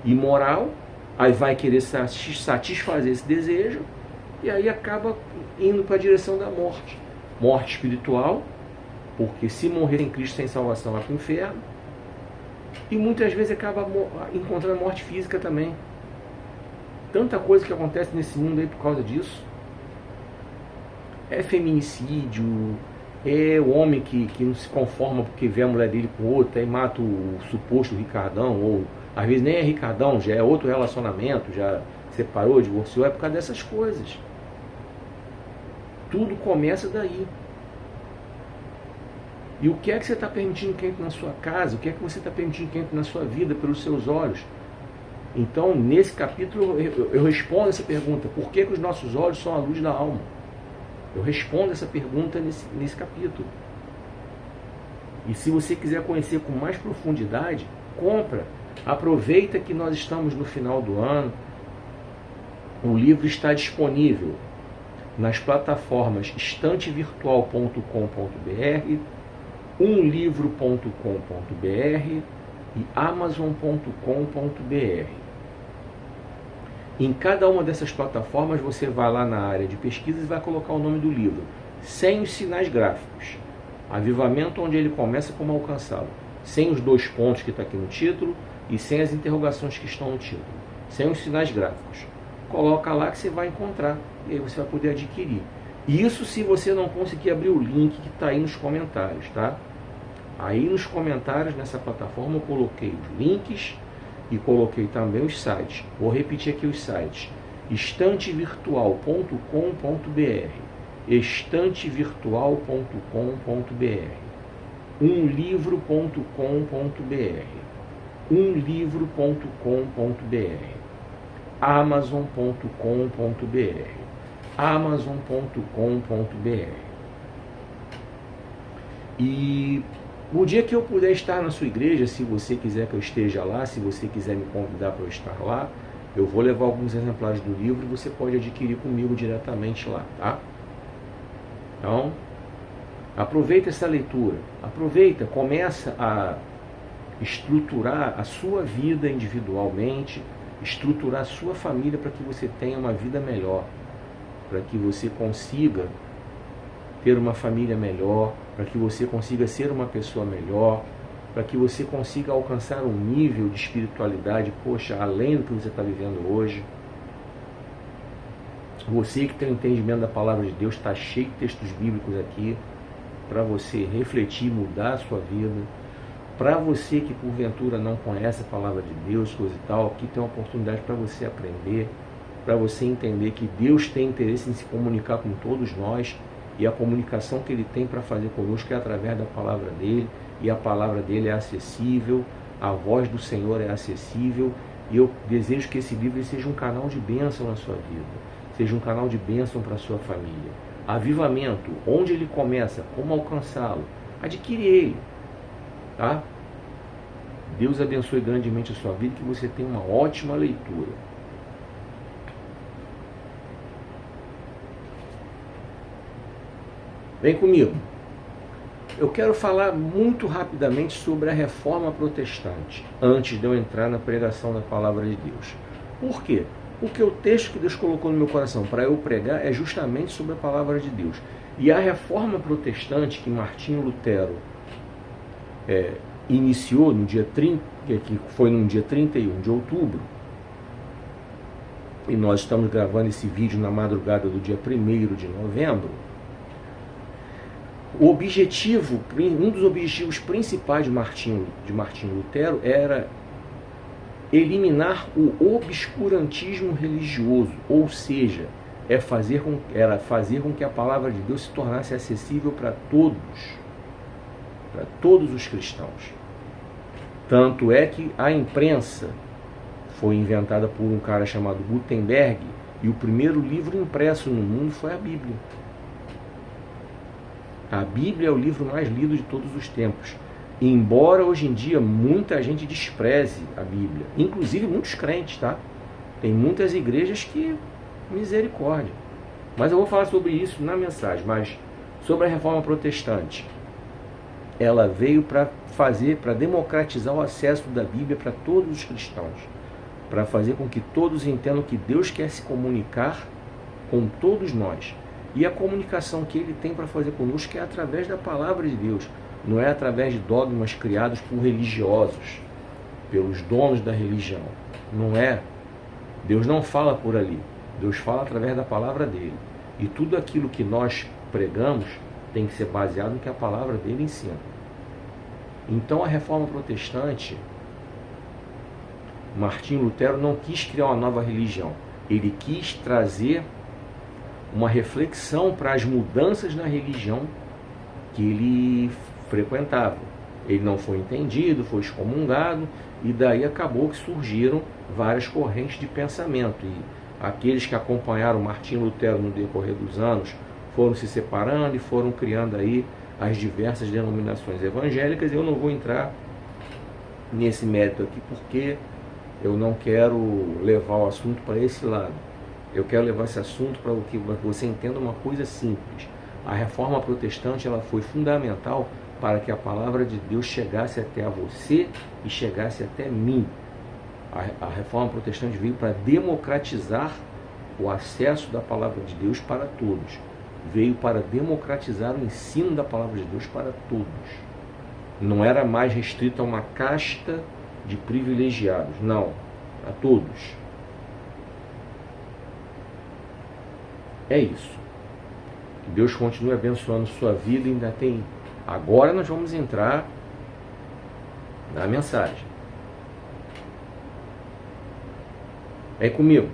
imoral, aí vai querer satisfazer esse desejo, e aí acaba indo para a direção da morte. Morte espiritual, porque se morrer em Cristo sem salvação vai para o inferno, e muitas vezes acaba encontrando a morte física também. Tanta coisa que acontece nesse mundo aí por causa disso. É feminicídio, é o homem que não se conforma porque vê a mulher dele com outra, aí mata o suposto Ricardão, ou às vezes nem é Ricardão, já é outro relacionamento, já separou, divorciou, é por causa dessas coisas. Tudo começa daí. E o que é que você está permitindo que entre na sua casa? O que é que você está permitindo que entre na sua vida pelos seus olhos? Então, nesse capítulo, eu respondo essa pergunta. Por que os nossos olhos são a luz da alma? Eu respondo essa pergunta nesse capítulo. E se você quiser conhecer com mais profundidade, compra. Aproveita que nós estamos no final do ano. O livro está disponível nas plataformas estantevirtual.com.br, umlivro.com.br e amazon.com.br. Em cada uma dessas plataformas você vai lá na área de pesquisa e vai colocar o nome do livro, sem os sinais gráficos. Avivamento, onde ele começa, como alcançá-lo. Sem os 2 pontos que está aqui no título e sem as interrogações que estão no título. Sem os sinais gráficos. Coloca lá que você vai encontrar e aí você vai poder adquirir. Isso se você não conseguir abrir o link que está aí nos comentários, tá? Aí nos comentários nessa plataforma eu coloquei os links e coloquei também os sites. Vou repetir aqui os sites: estantevirtual.com.br, estantevirtual.com.br, umlivro.com.br, umlivro.com.br, amazon.com.br, amazon.com.br. E o dia que eu puder estar na sua igreja, se você quiser que eu esteja lá, se você quiser me convidar para eu estar lá, eu vou levar alguns exemplares do livro e você pode adquirir comigo diretamente lá, tá? Então, aproveita essa leitura, aproveita, começa a estruturar a sua vida individualmente, estruturar a sua família para que você tenha uma vida melhor, para que você consiga ter uma família melhor, para que você consiga ser uma pessoa melhor, para que você consiga alcançar um nível de espiritualidade, poxa, além do que você está vivendo hoje. Você que tem entendimento da palavra de Deus, está cheio de textos bíblicos aqui, para você refletir, mudar a sua vida. Para você que porventura não conhece a palavra de Deus, coisa e tal, aqui tem uma oportunidade para você aprender, para você entender que Deus tem interesse em se comunicar com todos nós, e a comunicação que Ele tem para fazer conosco é através da palavra dEle, e a palavra dEle é acessível, a voz do Senhor é acessível, e eu desejo que esse livro seja um canal de bênção na sua vida, seja um canal de bênção para a sua família. Avivamento, onde ele começa, como alcançá-lo, adquire ele, tá? Deus abençoe grandemente a sua vida, que você tenha uma ótima leitura. Vem comigo. Eu quero falar muito rapidamente sobre a Reforma Protestante, antes de eu entrar na pregação da Palavra de Deus. Por quê? Porque o texto que Deus colocou no meu coração para eu pregar é justamente sobre a Palavra de Deus. E a Reforma Protestante, que Martinho Lutero iniciou no dia 30, que foi no dia 31 de outubro, e nós estamos gravando esse vídeo na madrugada do dia 1º de novembro, um dos objetivos principais de Martinho Lutero era eliminar o obscurantismo religioso, ou seja, era fazer com que a palavra de Deus se tornasse acessível para todos os cristãos. Tanto é que a imprensa foi inventada por um cara chamado Gutenberg, e o primeiro livro impresso no mundo foi a Bíblia. A Bíblia é o livro mais lido de todos os tempos. Embora hoje em dia muita gente despreze a Bíblia, inclusive muitos crentes, tá? Tem muitas igrejas que, misericórdia. Mas eu vou falar sobre isso na mensagem. Mas sobre a Reforma Protestante, ela veio para democratizar o acesso da Bíblia para todos os cristãos, para fazer com que todos entendam que Deus quer se comunicar com todos nós. E a comunicação que Ele tem para fazer conosco é através da palavra de Deus, não é através de dogmas criados por religiosos, pelos donos da religião. Não é. Deus não fala por ali. Deus fala através da palavra dele. E tudo aquilo que nós pregamos tem que ser baseado no que a palavra dele ensina. Então a Reforma Protestante, Martinho Lutero não quis criar uma nova religião. Ele quis trazer uma reflexão para as mudanças na religião que ele frequentava. Ele não foi entendido, foi excomungado, e daí acabou que surgiram várias correntes de pensamento. E aqueles que acompanharam Martinho Lutero no decorrer dos anos foram se separando e foram criando aí as diversas denominações evangélicas. Eu não vou entrar nesse mérito aqui porque eu não quero levar o assunto para esse lado. Eu quero levar esse assunto para que você entenda uma coisa simples. A Reforma Protestante ela foi fundamental para que a palavra de Deus chegasse até a você e chegasse até mim. A Reforma Protestante veio para democratizar o acesso da palavra de Deus para todos. Veio para democratizar o ensino da palavra de Deus para todos. Não era mais restrito a uma casta de privilegiados, não, a todos. É isso. Que Deus continue abençoando sua vida. Ainda tem. Agora nós vamos entrar na mensagem. É comigo.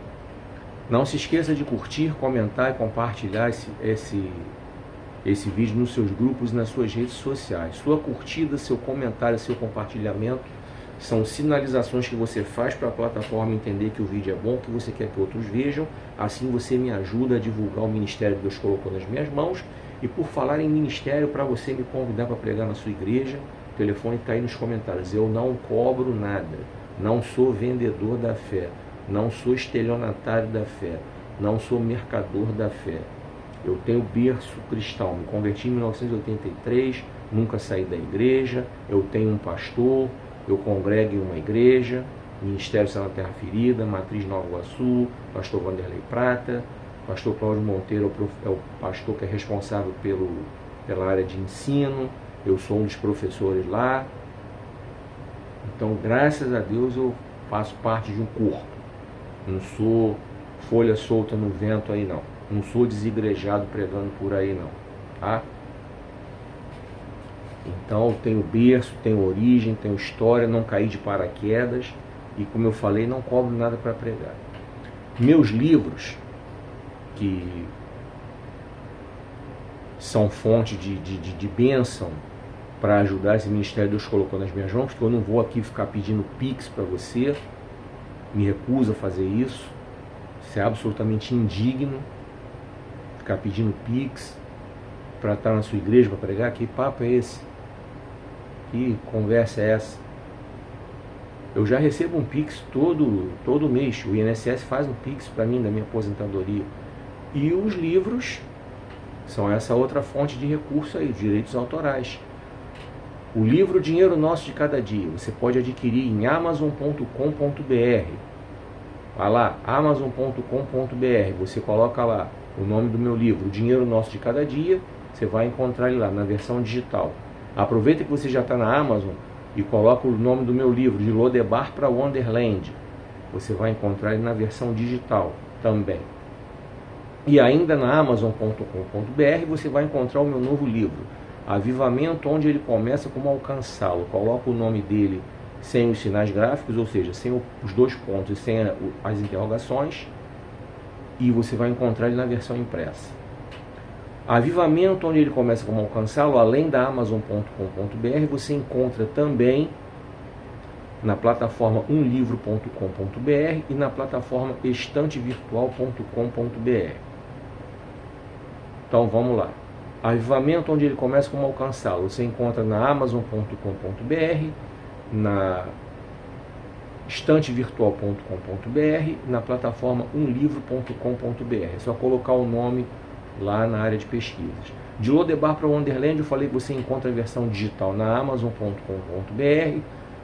Não se esqueça de curtir, comentar e compartilhar esse vídeo nos seus grupos e nas suas redes sociais. Sua curtida, seu comentário, seu compartilhamento são sinalizações que você faz para a plataforma entender que o vídeo é bom, que você quer que outros vejam. Assim você me ajuda a divulgar o ministério que Deus colocou nas minhas mãos. E por falar em ministério, para você me convidar para pregar na sua igreja, o telefone está aí nos comentários. Eu não cobro nada, não sou vendedor da fé, não sou estelionatário da fé, não sou mercador da fé. Eu tenho berço cristão, me converti em 1983, nunca saí da igreja, eu tenho um pastor, eu congrego em uma igreja, Ministério Céu na Terra Ferida, Matriz Nova Iguaçu, pastor Vanderlei Prata, pastor Cláudio Monteiro é o pastor que é responsável pela área de ensino, eu sou um dos professores lá. Então, graças a Deus, eu faço parte de um corpo. Não sou folha solta no vento aí, não. Não sou desigrejado pregando por aí, não. Tá? Então, tenho berço, tenho origem, tenho história, não caí de paraquedas. E, como eu falei, não cobro nada para pregar. Meus livros, que são fonte de bênção para ajudar esse ministério que Deus colocou nas minhas mãos, porque eu não vou aqui ficar pedindo Pix para você, me recuso a fazer isso. Isso é absolutamente indigno, ficar pedindo Pix para estar na sua igreja para pregar. Que papo é esse? Que conversa é essa? Eu já recebo um Pix todo mês. O INSS faz um Pix para mim da minha aposentadoria. E os livros são essa outra fonte de recurso aí, direitos autorais. O livro Dinheiro Nosso de Cada Dia, você pode adquirir em amazon.com.br. Vai lá, amazon.com.br, você coloca lá o nome do meu livro, Dinheiro Nosso de Cada Dia, você vai encontrar ele lá, na versão digital. Aproveita que você já está na Amazon e coloca o nome do meu livro, de Lodebar para Wonderland. Você vai encontrar ele na versão digital também. E ainda na amazon.com.br você vai encontrar o meu novo livro, Avivamento, onde ele começa, como alcançá-lo. Coloca o nome dele sem os sinais gráficos, ou seja, sem os dois pontos e sem as interrogações, e você vai encontrar ele na versão impressa. Avivamento, onde ele começa, como alcançá-lo, além da amazon.com.br, você encontra também na plataforma umlivro.com.br e na plataforma estantevirtual.com.br. Então vamos lá. Avivamento, onde ele começa, como alcançá-lo, você encontra na amazon.com.br, na estantevirtual.com.br, na plataforma umlivro.com.br. É só colocar o nome lá na área de pesquisas. De Lodebar para Wonderland, eu falei que você encontra a versão digital na amazon.com.br,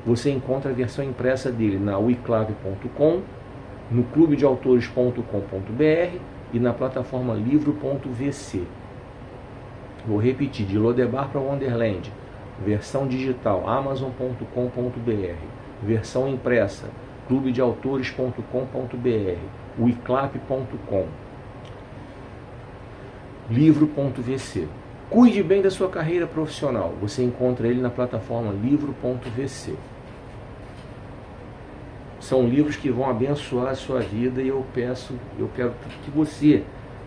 você encontra a versão impressa dele na wiclave.com, no clubedeautores.com.br e na plataforma livro.vc. Vou repetir, de Lodebar para Wonderland, versão digital amazon.com.br, versão impressa clubedeautores.com.br, wiclap.com, livro.vc. Cuide bem da sua carreira profissional. Você encontra ele na plataforma livro.vc. São livros que vão abençoar a sua vida e eu quero que você,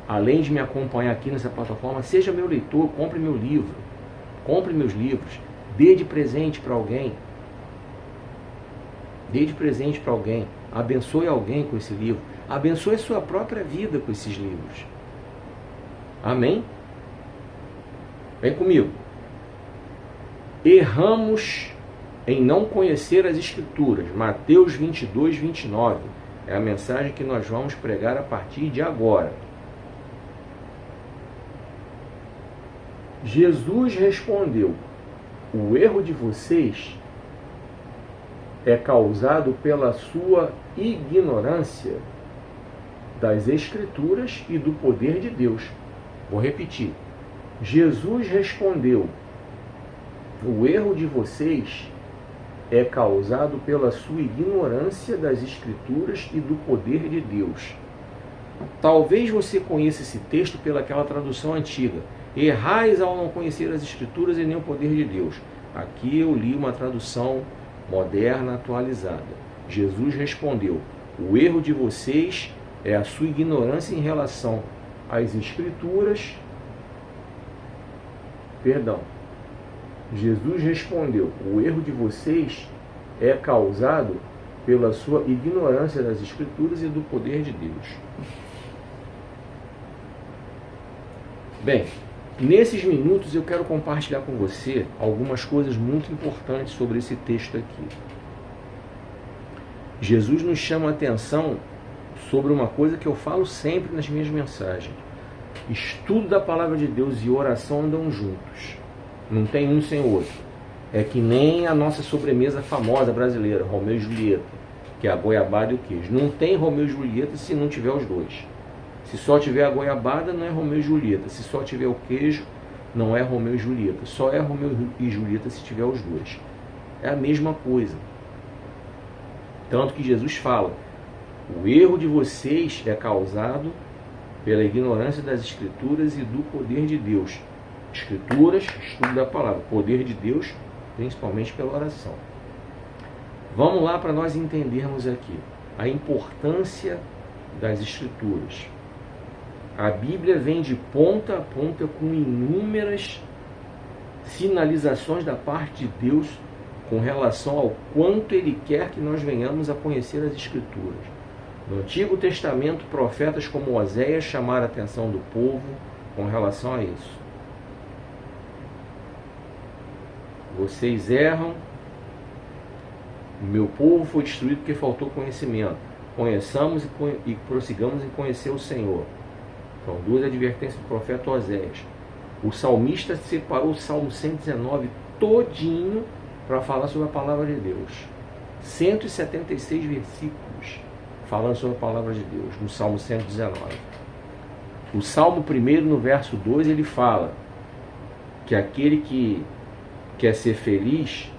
além de me acompanhar aqui nessa plataforma, seja meu leitor, compre meu livro, compre meus livros, dê de presente para alguém. Dê de presente para alguém, abençoe alguém com esse livro, abençoe a sua própria vida com esses livros. Amém? Vem comigo. Erramos em não conhecer as Escrituras. Mateus 22, 29. É a mensagem que nós vamos pregar a partir de agora. Jesus respondeu: o erro de vocês é causado pela sua ignorância das Escrituras e do poder de Deus. Vou repetir. Jesus respondeu: o erro de vocês é causado pela sua ignorância das Escrituras e do poder de Deus. Talvez você conheça esse texto pelaquela tradução antiga. Errais ao não conhecer as Escrituras e nem o poder de Deus. Aqui eu li uma tradução moderna, atualizada. Jesus respondeu: o erro de vocês é a sua ignorância em relação às Escrituras. Jesus respondeu: o erro de vocês é causado pela sua ignorância das Escrituras e do poder de Deus. Bem, nesses minutos eu quero compartilhar com você algumas coisas muito importantes sobre esse texto aqui. Jesus nos chama a atenção sobre uma coisa que eu falo sempre nas minhas mensagens. Estudo da palavra de Deus e oração andam juntos. Não tem um sem o outro. É que nem a nossa sobremesa famosa brasileira, Romeu e Julieta, que é a goiabada e o queijo. Não tem Romeu e Julieta se não tiver os dois. Se só tiver a goiabada, não é Romeu e Julieta. Se só tiver o queijo, não é Romeu e Julieta. Só é Romeu e Julieta se tiver os dois. É a mesma coisa. Tanto que Jesus fala: o erro de vocês é causado pela ignorância das Escrituras e do poder de Deus. Escrituras, estudo da palavra. Poder de Deus, principalmente pela oração. Vamos lá para nós entendermos aqui a importância das Escrituras. A Bíblia vem de ponta a ponta com inúmeras sinalizações da parte de Deus com relação ao quanto Ele quer que nós venhamos a conhecer as Escrituras. No Antigo Testamento, profetas como Oséias chamaram a atenção do povo com relação a isso. Vocês erram, o meu povo foi destruído porque faltou conhecimento. Conheçamos e prossigamos em conhecer o Senhor. São duas advertências do profeta Oséias. O salmista separou o Salmo 119 todinho para falar sobre a palavra de Deus. 176 versículos falando sobre a palavra de Deus, no Salmo 119. O Salmo 1, no verso 2, ele fala que aquele que quer ser feliz,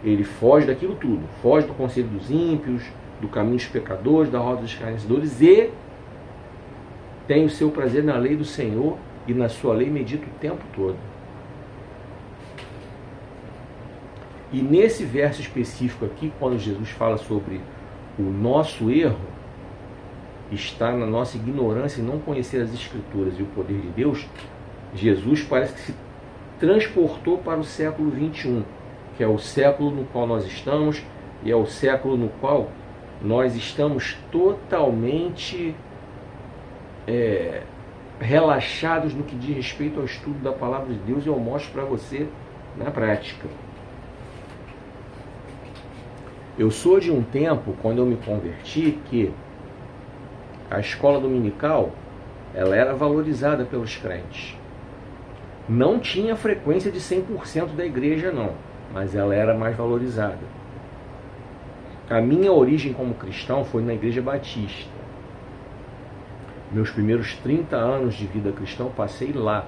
ele foge daquilo tudo. Foge do conselho dos ímpios, do caminho dos pecadores, da roda dos escarnecedores, e tem o seu prazer na lei do Senhor, e na sua lei medita o tempo todo. E nesse verso específico aqui, quando Jesus fala sobre o nosso erro, está na nossa ignorância em não conhecer as Escrituras e o poder de Deus, Jesus parece que se transportou para o século 21, que é o século no qual nós estamos, e é o século no qual nós estamos totalmente relaxados no que diz respeito ao estudo da palavra de Deus, e eu mostro para você na prática. Eu sou de um tempo, quando eu me converti, que a escola dominical ela era valorizada pelos crentes. Não tinha frequência de 100% da igreja, não, mas ela era mais valorizada. A minha origem como cristão foi na Igreja Batista. Meus primeiros 30 anos de vida cristã eu passei lá.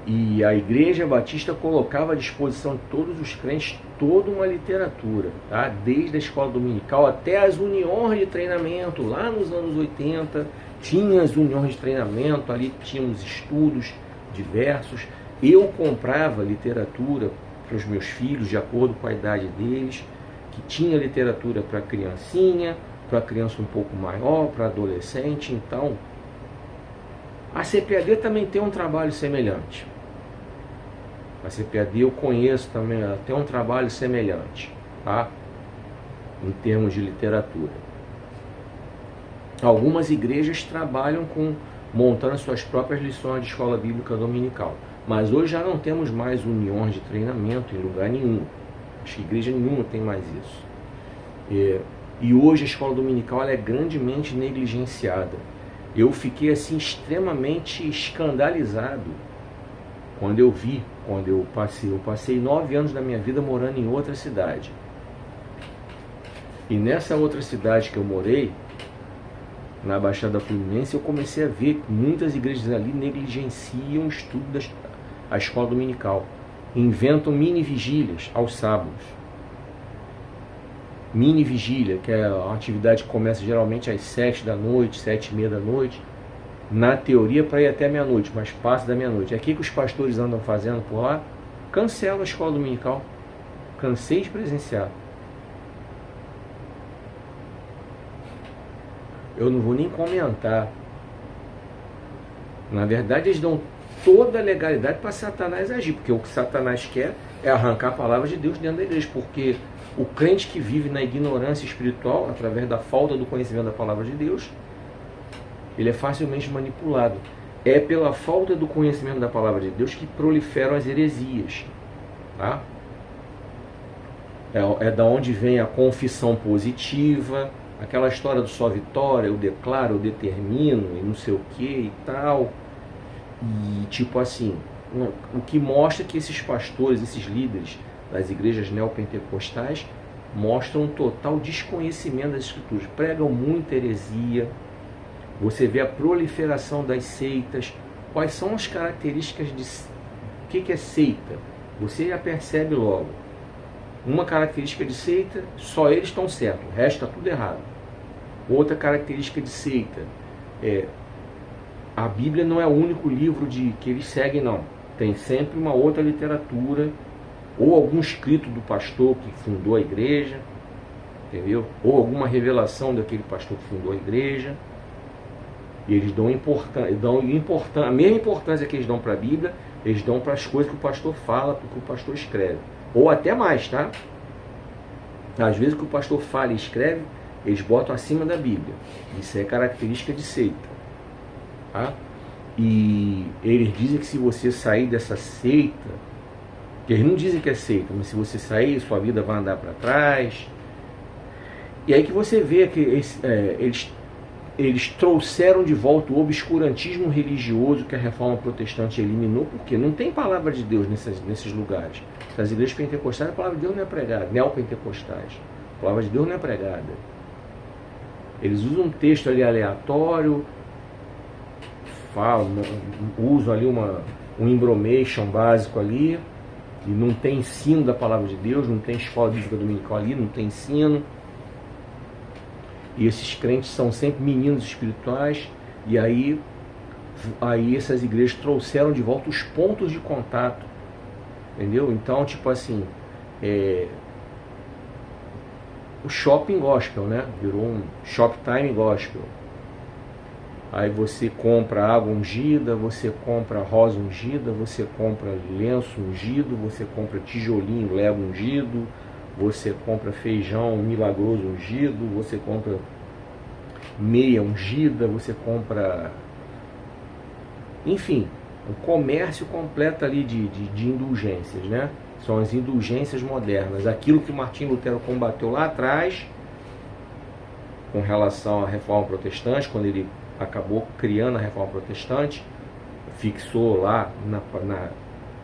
E a Igreja Batista colocava à disposição de todos os crentes toda uma literatura, tá? Desde a escola dominical até as uniões de treinamento. Lá nos anos 80, tinha as uniões de treinamento, ali tínhamos estudos diversos. Eu comprava literatura para os meus filhos, de acordo com a idade deles, que tinha literatura para criancinha, para criança um pouco maior, para adolescente. Então, a CPAD também tem um trabalho semelhante. A CPAD eu conheço também, ela tem um trabalho semelhante, tá? Em termos de literatura. Algumas igrejas trabalham montando suas próprias lições de escola bíblica dominical. Mas hoje já não temos mais uniões de treinamento em lugar nenhum. Acho que igreja nenhuma tem mais isso. E hoje a escola dominical ela é grandemente negligenciada. Eu fiquei assim extremamente escandalizado quando eu passei 9 anos da minha vida morando em outra cidade. E nessa outra cidade que eu morei, na Baixada Fluminense, eu comecei a ver que muitas igrejas ali negligenciam o estudo da escola dominical. Inventam mini vigílias aos sábados. Mini vigília, que é uma atividade que começa geralmente às 7 da noite, 7h30 da noite, na teoria para ir até meia-noite, mas passa da meia-noite. É aqui que os pastores andam fazendo por lá. Cancela a escola dominical. Cansei de presenciar. Eu não vou nem comentar. Na verdade, eles dão toda a legalidade para Satanás agir, porque o que Satanás quer é arrancar a palavra de Deus dentro da igreja, porque o crente que vive na ignorância espiritual, através da falta do conhecimento da palavra de Deus, ele é facilmente manipulado. É pela falta do conhecimento da palavra de Deus que proliferam as heresias, tá? É da onde vem a confissão positiva, aquela história do só vitória, eu declaro, eu determino, e não sei o que e tal. E tipo assim, o que mostra que esses pastores, esses líderes das igrejas neopentecostais mostram um total desconhecimento das escrituras, pregam muita heresia. Você vê a proliferação das seitas. Quais são as características de o que é seita? Você já percebe logo. Uma característica de seita, só eles estão certos, o resto está tudo errado. Outra característica de seita a Bíblia não é o único livro que eles seguem, não. Tem sempre uma outra literatura, ou algum escrito do pastor que fundou a igreja, entendeu? Ou alguma revelação daquele pastor que fundou a igreja. E eles dão a mesma importância que eles dão para a Bíblia, eles dão para as coisas que o pastor fala, para o que o pastor escreve. Ou até mais, tá? Às vezes o que o pastor fala e escreve, eles botam acima da Bíblia. Isso é característica de seita. Tá? E eles dizem que se você sair dessa seita, que eles não dizem que é seita, mas se você sair, sua vida vai andar para trás. E aí que você vê que eles trouxeram de volta o obscurantismo religioso que a reforma protestante eliminou, porque não tem palavra de Deus nesses lugares. Nas igrejas pentecostais a palavra de Deus não é pregada, neopentecostais. A palavra de Deus não é pregada. Eles usam um texto ali aleatório, usam ali um embromation básico ali, e não tem ensino da palavra de Deus, não tem escola bíblica dominical ali, não tem ensino. E esses crentes são sempre meninos espirituais, e aí essas igrejas trouxeram de volta os pontos de contato, entendeu? Então, tipo assim, o shopping gospel, né? Virou um shop time gospel. Aí você compra água ungida, você compra rosa ungida, você compra lenço ungido, você compra tijolinho lego ungido, você compra feijão milagroso ungido, você compra meia ungida, você compra... Enfim, um comércio completo ali de indulgências, né? São as indulgências modernas. Aquilo que Martinho Lutero combateu lá atrás, com relação à reforma protestante, quando ele acabou criando a reforma protestante, fixou lá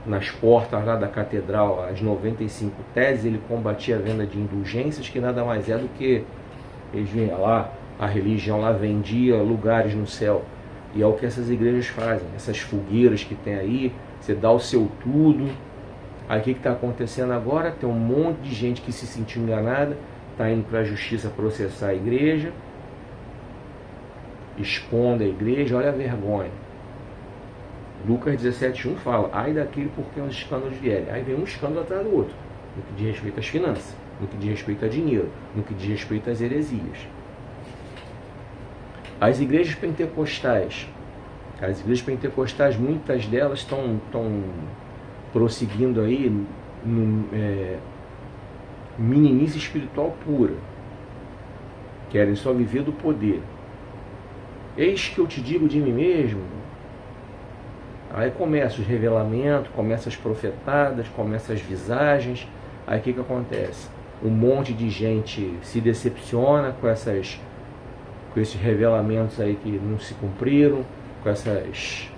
nas portas lá da catedral as 95 teses, ele combatia a venda de indulgências, que nada mais é do que eles vinham lá, a religião lá vendia lugares no céu. E é o que essas igrejas fazem, essas fogueiras que tem aí, você dá o seu tudo. Aí o que está acontecendo agora? Tem um monte de gente que se sentiu enganada, está indo para a justiça processar a igreja, expondo a igreja, olha a vergonha. Lucas 17:1 fala, ai daquele por quem os escândalos vierem. Aí vem um escândalo atrás do outro, no que diz respeito às finanças, no que diz respeito a dinheiro, no que diz respeito às heresias. As igrejas pentecostais, muitas delas estão prosseguindo aí meninice espiritual pura. Querem só viver do poder. Eis que eu te digo de mim mesmo. Aí começa os revelamentos, começa as profetadas, começa as visagens. Aí o que acontece? Um monte de gente se decepciona com esses revelamentos aí que não se cumpriram, com essas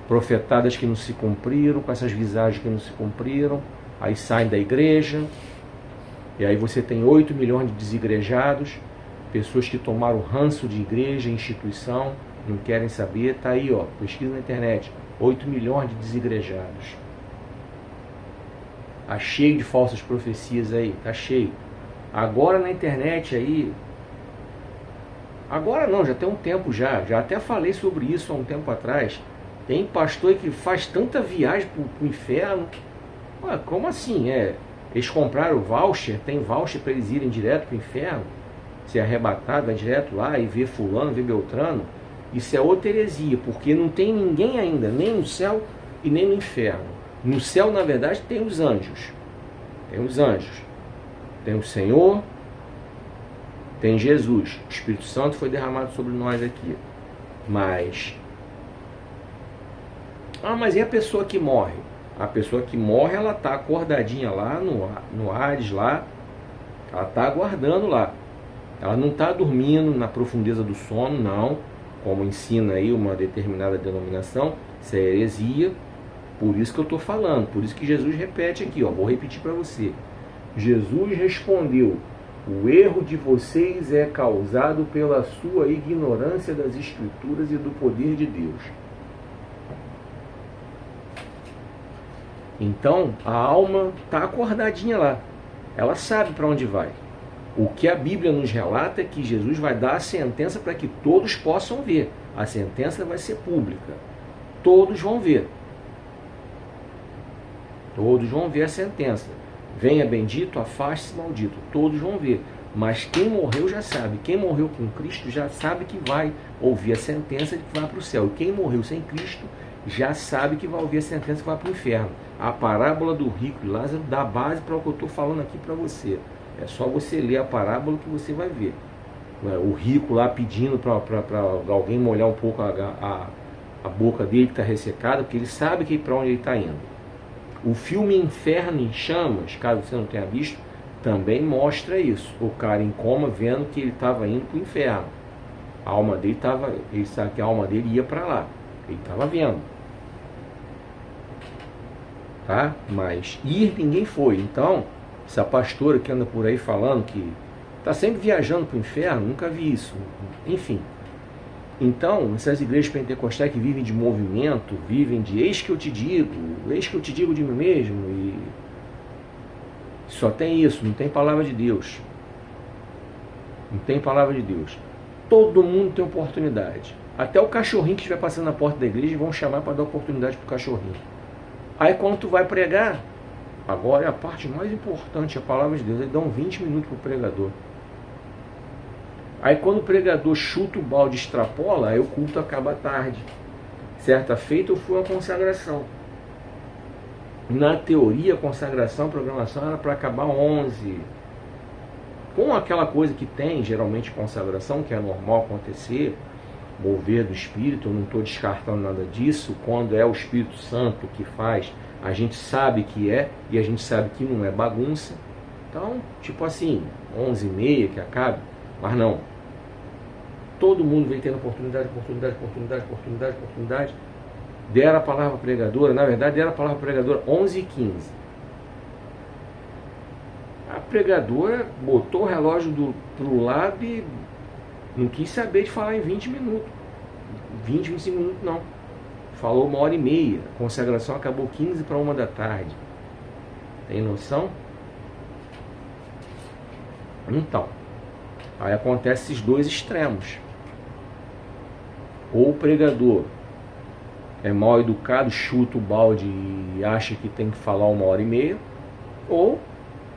profetadas que não se cumpriram, com essas visagens que não se cumpriram, aí saem da igreja, e aí você tem 8 milhões de desigrejados, pessoas que tomaram ranço de igreja, instituição, não querem saber, tá aí, ó, pesquisa na internet, 8 milhões de desigrejados. Tá cheio de falsas profecias aí, tá cheio. Agora na internet aí, agora não, já tem um tempo já até falei sobre isso há um tempo atrás. Tem pastor que faz tanta viagem pro inferno. Ué, como assim? Eles compraram o voucher, tem voucher para eles irem direto pro inferno, ser arrebatado, vai direto lá e ver fulano, ver Beltrano. Isso é outra heresia, porque não tem ninguém ainda, nem no céu e nem no inferno. No céu, na verdade, tem os anjos. Tem os anjos. Tem o Senhor, tem Jesus. O Espírito Santo foi derramado sobre nós aqui. Mas e a pessoa que morre? A pessoa que morre, ela está acordadinha lá no Hades, lá. Ela está aguardando lá. Ela não está dormindo na profundeza do sono, não. Como ensina aí uma determinada denominação. Isso é heresia. Por isso que eu estou falando. Por isso que Jesus repete aqui, ó. Vou repetir para você. Jesus respondeu: o erro de vocês é causado pela sua ignorância das Escrituras e do poder de Deus. Então, a alma está acordadinha lá. Ela sabe para onde vai. O que a Bíblia nos relata é que Jesus vai dar a sentença para que todos possam ver. A sentença vai ser pública. Todos vão ver. Todos vão ver a sentença. Venha bendito, afaste-se maldito. Todos vão ver. Mas quem morreu já sabe. Quem morreu com Cristo já sabe que vai ouvir a sentença de que vai para o céu. E quem morreu sem Cristo já sabe que vai ouvir a sentença que vai para o inferno. A parábola do rico e Lázaro dá base para o que eu estou falando aqui para você. É só você ler a parábola que você vai ver. O rico lá pedindo para alguém molhar um pouco a boca dele que está ressecada, porque ele sabe que para onde ele está indo. O filme Inferno em Chamas, caso você não tenha visto, também mostra isso. O cara em coma vendo que ele estava indo para o inferno. A alma dele estava, ele sabe que a alma dele ia para lá. Ele estava vendo. Tá? Mas ir ninguém foi. Então, essa pastora que anda por aí falando que está sempre viajando para o inferno, nunca vi isso. Enfim. Então, essas igrejas pentecostais que vivem de movimento, vivem de eis que eu te digo de mim mesmo, e só tem isso, não tem palavra de Deus. Não tem palavra de Deus. Todo mundo tem oportunidade. Até o cachorrinho que estiver passando na porta da igreja vão chamar para dar oportunidade para o cachorrinho. Aí quando tu vai pregar, agora é a parte mais importante, a palavra de Deus. Eles dão 20 minutos para o pregador. Aí quando o pregador chuta o balde e extrapola, aí o culto acaba tarde. Certa feita eu fui a uma consagração. Na teoria, a consagração, a programação era para acabar 11. Com aquela coisa que tem, geralmente, consagração, que é normal acontecer, mover do Espírito, eu não estou descartando nada disso. Quando é o Espírito Santo que faz, a gente sabe que é, e a gente sabe que não é bagunça. Então, tipo assim, 11h30 que acabe, mas não. Todo mundo vem tendo oportunidade. Deram a palavra pregadora, na verdade deram a palavra pregadora 11h15. A pregadora botou o relógio pro lado e não quis saber de falar em 20 minutos. 25 minutos não. Falou 1h30. A consagração acabou 15 para 1 da tarde. Tem noção? Então, aí acontece esses dois extremos. Ou o pregador é mal educado, chuta o balde e acha que tem que falar 1h30, ou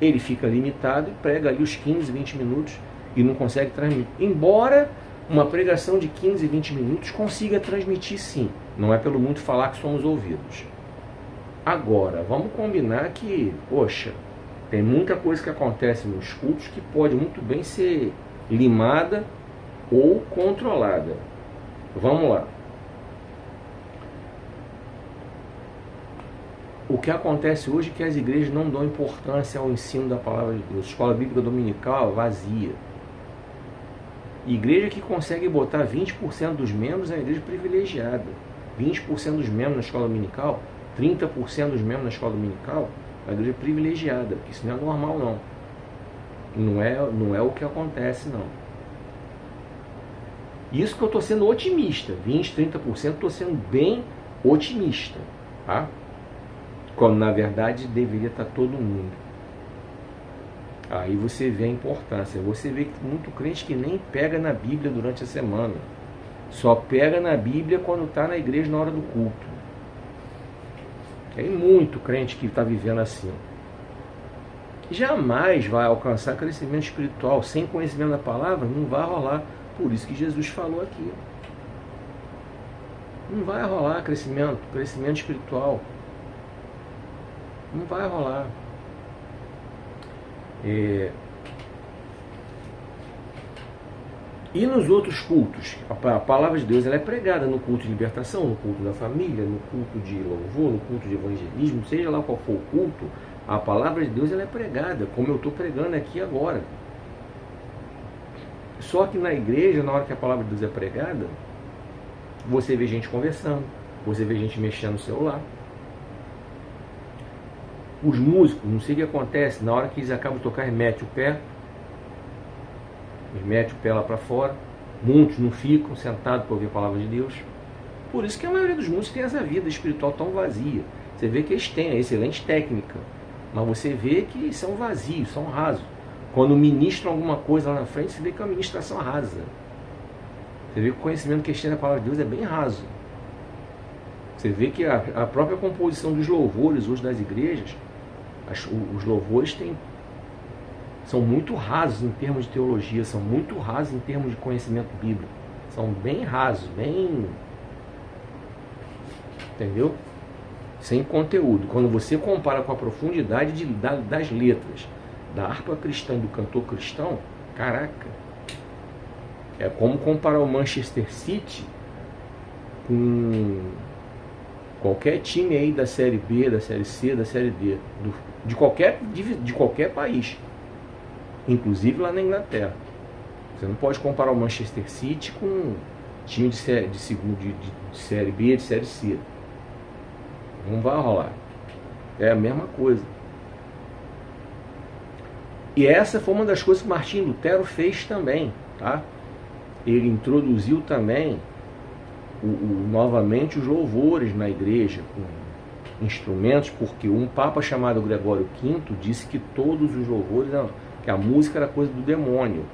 ele fica limitado e prega ali os 15, 20 minutos e não consegue transmitir. Embora uma pregação de 15, 20 minutos consiga transmitir sim, não é pelo muito falar que somos ouvidos. Agora, vamos combinar que, poxa, tem muita coisa que acontece nos cultos que pode muito bem ser limada ou controlada. Vamos lá. O que acontece hoje é que as igrejas não dão importância ao ensino da palavra de Deus. Escola bíblica dominical vazia. Igreja que consegue botar 20% dos membros é uma igreja privilegiada. 20% dos membros na escola dominical, 30% dos membros na escola dominical, é uma igreja privilegiada, porque isso não é normal não. Não é o que acontece não. Isso que eu estou sendo otimista, 20%, 30% estou sendo bem otimista, tá? Quando na verdade deveria estar todo mundo. Aí você vê a importância. Você vê que muito crente que nem pega na Bíblia durante a semana. Só pega na Bíblia quando está na igreja na hora do culto. Tem muito crente que está vivendo assim. Jamais vai alcançar crescimento espiritual. Sem conhecimento da palavra, não vai rolar. Por isso que Jesus falou aqui. Não vai rolar crescimento espiritual. Não vai rolar. E nos outros cultos, a palavra de Deus ela é pregada no culto de libertação, no culto da família, no culto de louvor, no culto de evangelismo, seja lá qual for o culto, a palavra de Deus ela é pregada, como eu estou pregando aqui agora. Só que na igreja, na hora que a palavra de Deus é pregada, você vê gente conversando, você vê gente mexendo no celular. Os músicos, não sei o que acontece, na hora que eles acabam de tocar, eles metem o pé lá para fora. Muitos não ficam sentados para ouvir a palavra de Deus. Por isso que a maioria dos músicos tem essa vida espiritual tão vazia. Você vê que eles têm a excelente técnica, mas você vê que são vazios, são rasos. Quando ministram alguma coisa lá na frente, você vê que é uma ministração rasa. Você vê que o conhecimento que eles têm da palavra de Deus é bem raso. Você vê que a própria composição dos louvores hoje das igrejas, os louvores são muito rasos em termos de teologia, são muito rasos em termos de conhecimento bíblico. São bem rasos, bem... Entendeu? Sem conteúdo. Quando você compara com a profundidade das letras, da harpa cristã e do cantor cristão, caraca, é como comparar o Manchester City com qualquer time aí da Série B, da Série C, da Série D, de qualquer país, inclusive lá na Inglaterra. Você não pode comparar o Manchester City com um time de Série B, de Série C. Não vai rolar. É a mesma coisa. E essa foi uma das coisas que Martinho Lutero fez também, tá? Ele introduziu também novamente os louvores na igreja, com instrumentos, porque um papa chamado Gregório V disse que todos os louvores, que a música era coisa do demônio.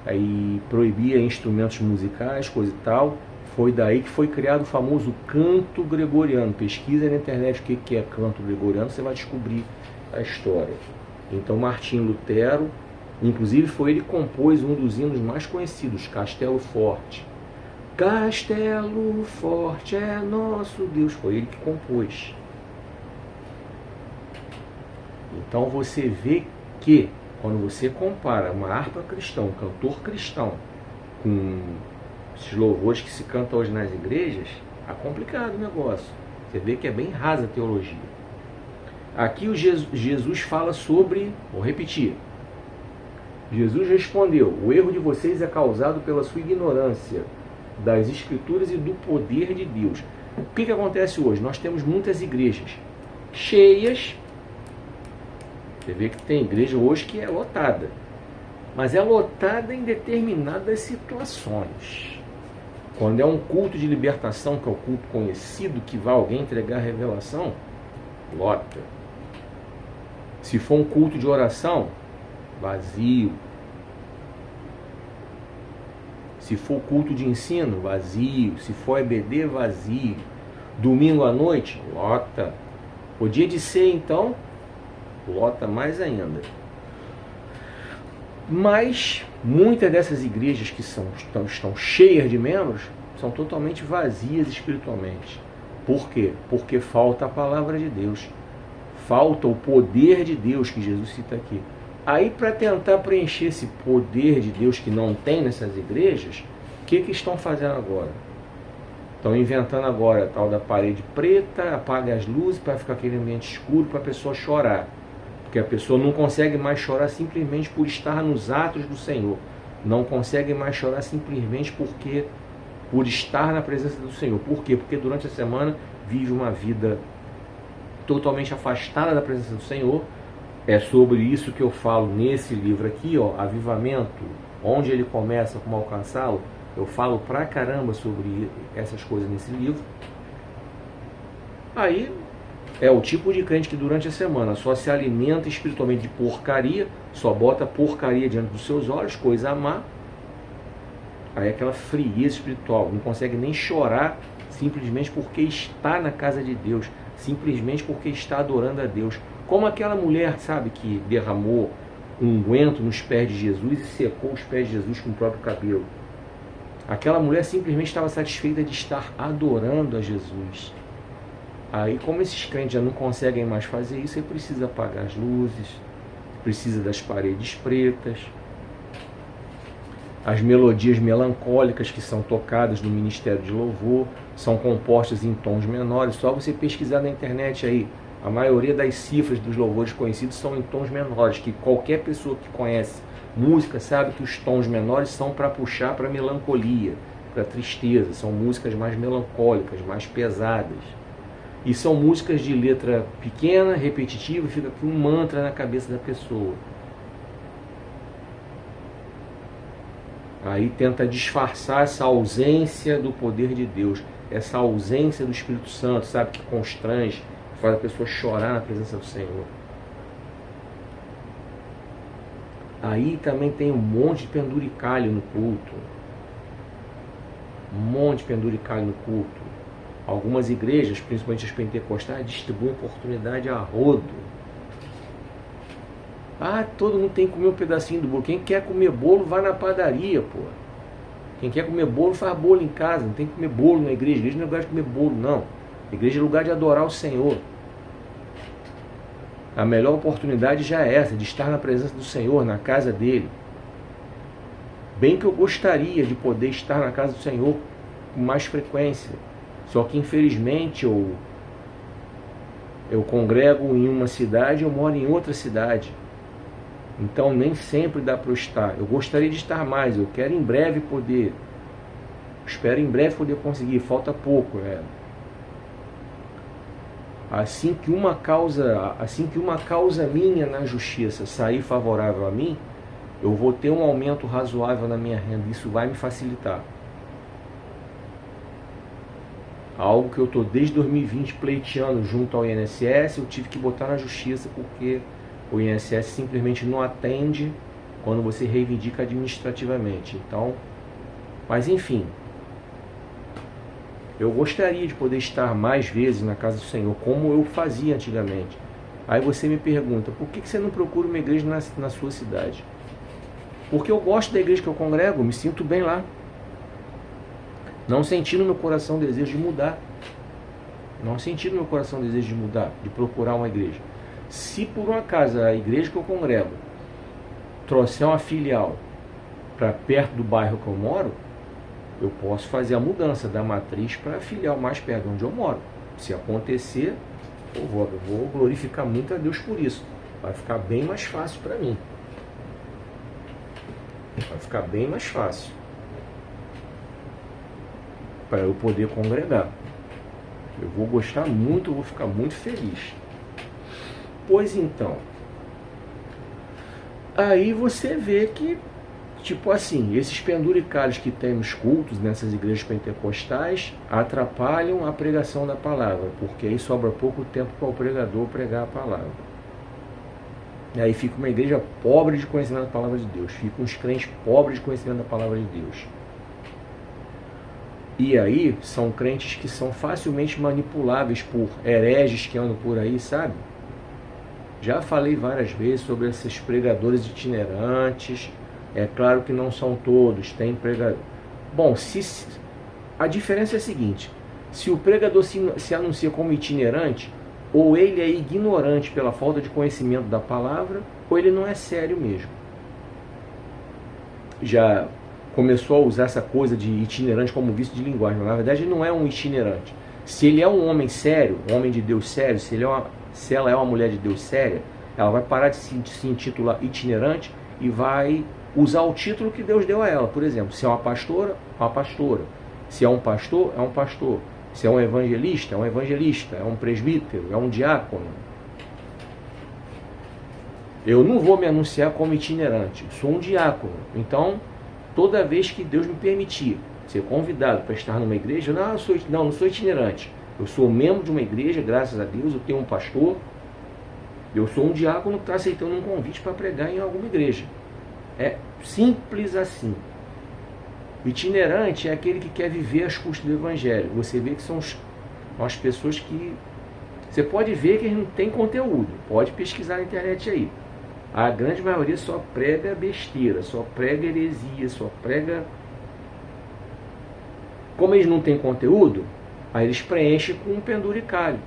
Aí proibia instrumentos musicais, coisa e tal. Foi daí que foi criado o famoso canto gregoriano. Pesquisa na internet o que é canto gregoriano, você vai descobrir a história. Então Martinho Lutero Inclusive foi ele que compôs um dos hinos mais conhecidos, Castelo Forte. Castelo forte é nosso Deus. Foi ele que compôs. Então você vê que, quando você compara uma harpa cristã, um cantor cristão, com esses louvores que se cantam hoje nas igrejas, é complicado o negócio. Você vê que é bem rasa a teologia. Aqui o Jesus fala sobre, vou repetir, Jesus respondeu: o erro de vocês é causado pela sua ignorância das Escrituras e do poder de Deus. O que acontece hoje? Nós temos muitas igrejas cheias. Você vê que tem igreja hoje que é lotada, mas é lotada em determinadas situações. Quando é um culto de libertação, que é o culto conhecido, que vai alguém entregar a revelação, lota. Se for um culto de oração, vazio. Se for culto de ensino, vazio. Se for EBD, vazio. Domingo à noite, lota. O dia de ser, então, lota mais ainda. Mas muitas dessas igrejas que estão cheias de membros são totalmente vazias espiritualmente. Por quê? Porque falta a palavra de Deus. Falta o poder de Deus que Jesus cita aqui. Aí, para tentar preencher esse poder de Deus que não tem nessas igrejas, o que estão fazendo agora? Estão inventando agora a tal da parede preta, apaga as luzes para ficar aquele ambiente escuro para a pessoa chorar. Porque a pessoa não consegue mais chorar simplesmente por estar nos atos do Senhor. Não consegue mais chorar simplesmente por estar na presença do Senhor. Por quê? Porque durante a semana vive uma vida totalmente afastada da presença do Senhor. É sobre isso que eu falo nesse livro aqui, ó, Avivamento, onde ele começa, como alcançá-lo. Eu falo pra caramba sobre essas coisas nesse livro. Aí é o tipo de crente que durante a semana só se alimenta espiritualmente de porcaria, só bota porcaria diante dos seus olhos, coisa má. Aí é aquela frieza espiritual, não consegue nem chorar simplesmente porque está na casa de Deus, simplesmente porque está adorando a Deus. Como aquela mulher, sabe, que derramou um unguento nos pés de Jesus e secou os pés de Jesus com o próprio cabelo. Aquela mulher simplesmente estava satisfeita de estar adorando a Jesus. Aí, como esses crentes já não conseguem mais fazer isso, ele precisa apagar as luzes, precisa das paredes pretas. As melodias melancólicas que são tocadas no Ministério de Louvor são compostas em tons menores. Só você pesquisar na internet aí, a maioria das cifras dos louvores conhecidos são em tons menores, que qualquer pessoa que conhece música sabe que os tons menores são para puxar para melancolia, para tristeza. São músicas mais melancólicas, mais pesadas. E são músicas de letra pequena, repetitiva, fica aqui um mantra na cabeça da pessoa. Aí tenta disfarçar essa ausência do poder de Deus, essa ausência do Espírito Santo, sabe, que constrange, que faz a pessoa chorar na presença do Senhor. Aí também tem um monte de penduricalho no culto. Um monte de penduricalho no culto. Algumas igrejas, principalmente as pentecostais, distribuem oportunidade a rodo. Ah, todo mundo tem que comer um pedacinho do bolo. Quem quer comer bolo, vai na padaria, pô. Quem quer comer bolo, faz bolo em casa. Não tem que comer bolo na igreja. A igreja não é lugar de comer bolo, não. A igreja é lugar de adorar o Senhor. A melhor oportunidade já é essa, de estar na presença do Senhor, na casa dele. Bem que eu gostaria de poder estar na casa do Senhor com mais frequência. Só que infelizmente eu congrego em uma cidade e eu moro em outra cidade. Então nem sempre dá para eu estar. Eu gostaria de estar mais, eu quero em breve poder. Espero em breve poder conseguir, falta pouco. Assim que uma causa minha na justiça sair favorável a mim, eu vou ter um aumento razoável na minha renda. Isso vai me facilitar. Algo que eu estou desde 2020 pleiteando junto ao INSS, eu tive que botar na justiça porque o INSS simplesmente não atende quando você reivindica administrativamente. Então, mas enfim, eu gostaria de poder estar mais vezes na casa do Senhor, como eu fazia antigamente. Aí você me pergunta, por que você não procura uma igreja na sua cidade? Porque eu gosto da igreja que eu congrego, me sinto bem lá. Não senti no meu coração o desejo de mudar. Não senti no meu coração o desejo de mudar, de procurar uma igreja. Se por um acaso a igreja que eu congrego trouxer uma filial para perto do bairro que eu moro, eu posso fazer a mudança da matriz para a filial mais perto de onde eu moro. Se acontecer, eu vou glorificar muito a Deus por isso. Vai ficar bem mais fácil para mim. Vai ficar bem mais fácil para eu poder congregar. Eu vou gostar muito, eu vou ficar muito feliz. Pois então, aí você vê que, tipo assim, esses penduricalhos que tem nos cultos, nessas igrejas pentecostais, atrapalham a pregação da palavra, porque aí sobra pouco tempo para o pregador pregar a palavra. E aí fica uma igreja pobre de conhecimento da palavra de Deus, ficam uns crentes pobres de conhecimento da palavra de Deus. E aí são crentes que são facilmente manipuláveis por hereges que andam por aí, sabe? Já falei várias vezes sobre esses pregadores itinerantes. É claro que não são todos, tem pregador. Bom, a diferença é a seguinte: se o pregador se anuncia como itinerante, ou ele é ignorante pela falta de conhecimento da palavra, ou ele não é sério mesmo. Já começou a usar essa coisa de itinerante como vício de linguagem, mas na verdade ele não é um itinerante. Se ele é um homem sério, um homem de Deus sério, se ela é uma mulher de Deus séria, ela vai parar de se intitular itinerante e vai usar o título que Deus deu a ela. Por exemplo, se é uma pastora, se é um pastor, é um pastor, se é um evangelista, é um presbítero, é um diácono. Eu não vou me anunciar como itinerante, sou um diácono. Então, toda vez que Deus me permitir ser convidado para estar numa igreja, não sou itinerante. Eu sou membro de uma igreja, graças a Deus, eu tenho um pastor. Eu sou um diácono que está aceitando um convite para pregar em alguma igreja. É simples assim. Itinerante é aquele que quer viver às custas do evangelho. Você vê que são as pessoas que... Você pode ver que eles não têm conteúdo. Pode pesquisar na internet aí. A grande maioria só prega besteira, só prega heresia, só prega... Como eles não têm conteúdo, aí eles preenchem com um penduricalho.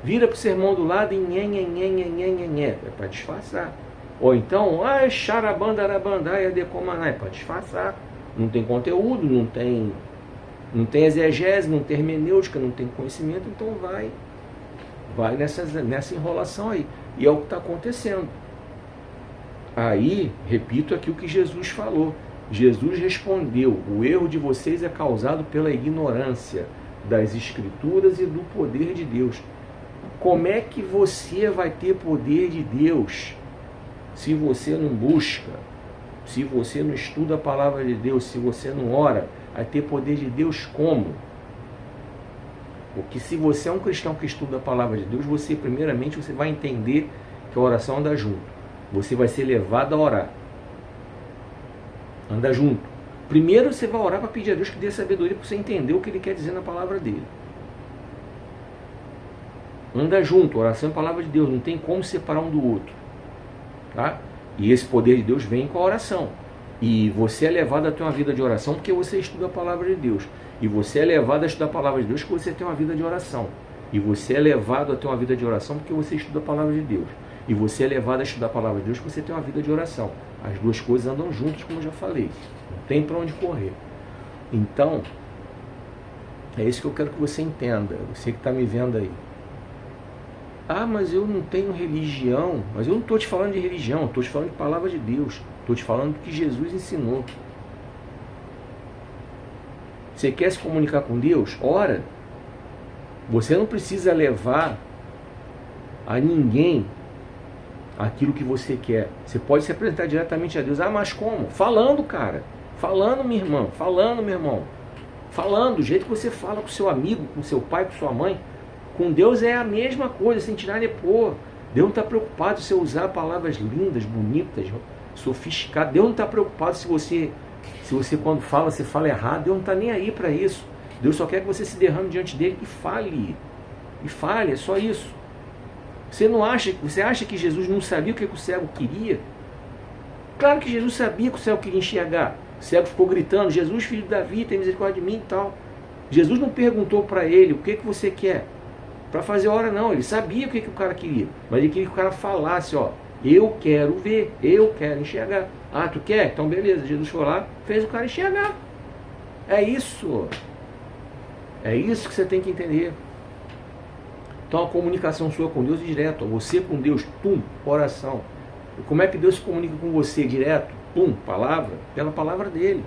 Vira para o sermão do lado e nhe, é para disfarçar. Ou então, xarabanda, arabandaia, decomaná, é para disfarçar. Não tem conteúdo, não tem exegese, não tem hermenêutica, não tem conhecimento, então vai nessa enrolação aí. E é o que está acontecendo. Aí, repito aqui o que Jesus falou. Jesus respondeu: o erro de vocês é causado pela ignorância das Escrituras e do poder de Deus. Como é que você vai ter poder de Deus se você não busca, se você não estuda a palavra de Deus, se você não ora? Vai ter poder de Deus como? Porque se você é um cristão que estuda a palavra de Deus, primeiramente você vai entender que a oração anda junto. Você vai ser levado a orar. Anda junto. Primeiro você vai orar para pedir a Deus que dê sabedoria para você entender o que Ele quer dizer na palavra dele. Anda junto, oração e palavra de Deus, não tem como separar um do outro. Tá? E esse poder de Deus vem com a oração. E você é levado a ter uma vida de oração porque você estuda a palavra de Deus. E você é levado a estudar a palavra de Deus porque você tem uma vida de oração. E você é levado a ter uma vida de oração porque você estuda a palavra de Deus. E você é levado a estudar a palavra de Deus porque você tem uma vida de oração. As duas coisas andam juntas, como eu já falei. Não tem para onde correr. Então, é isso que eu quero que você entenda. Você que está me vendo aí. Mas eu não tenho religião. Mas eu não estou te falando de religião. Estou te falando de palavra de Deus. Estou te falando do que Jesus ensinou. Você quer se comunicar com Deus? Ora. Você não precisa levar a ninguém aquilo que você quer. Você pode se apresentar diretamente a Deus. Mas como? Falando, cara. Falando, minha irmã. Falando, meu irmão. Falando, do jeito que você fala com seu amigo, com seu pai, com sua mãe. Com Deus é a mesma coisa, sem tirar nem pôr. Deus não está preocupado se você usar palavras lindas, bonitas, sofisticadas. Deus não está preocupado se você quando fala, você fala errado. Deus não está nem aí para isso. Deus só quer que você se derrame diante dele e fale. E fale, é só isso. Você acha que Jesus não sabia o que o cego queria? Claro que Jesus sabia que o cego queria enxergar. O cego ficou gritando, Jesus, filho de Davi, tem misericórdia de mim e tal. Jesus não perguntou para ele, o que você quer? Para fazer hora não, ele sabia o que o cara queria. Mas ele queria que o cara falasse, ó, eu quero ver, eu quero enxergar. Ah, tu quer? Então beleza, Jesus foi lá, fez o cara enxergar. É isso. É isso que você tem que entender. Então a comunicação sua com Deus é direta. Você com Deus, pum, oração. E como é que Deus se comunica com você direto? Pum, palavra, pela palavra dele.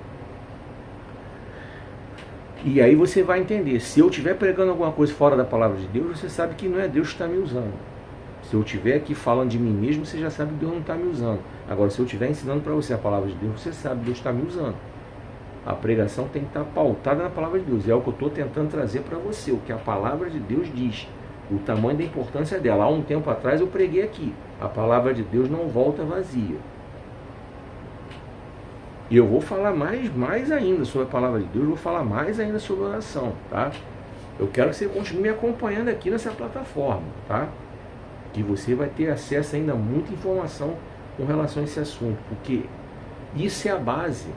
E aí você vai entender, se eu estiver pregando alguma coisa fora da palavra de Deus, você sabe que não é Deus que está me usando. Se eu estiver aqui falando de mim mesmo, você já sabe que Deus não está me usando. Agora, se eu estiver ensinando para você a palavra de Deus, você sabe que Deus está me usando. A pregação tem que estar pautada na palavra de Deus. E é o que eu estou tentando trazer para você, o que a palavra de Deus diz. O tamanho da importância dela. Há um tempo atrás eu preguei aqui. A palavra de Deus não volta vazia. E eu vou falar mais ainda sobre a palavra de Deus, vou falar mais ainda sobre oração, tá? Eu quero que você continue me acompanhando aqui nessa plataforma, tá? Que você vai ter acesso ainda a muita informação com relação a esse assunto, porque isso é a base.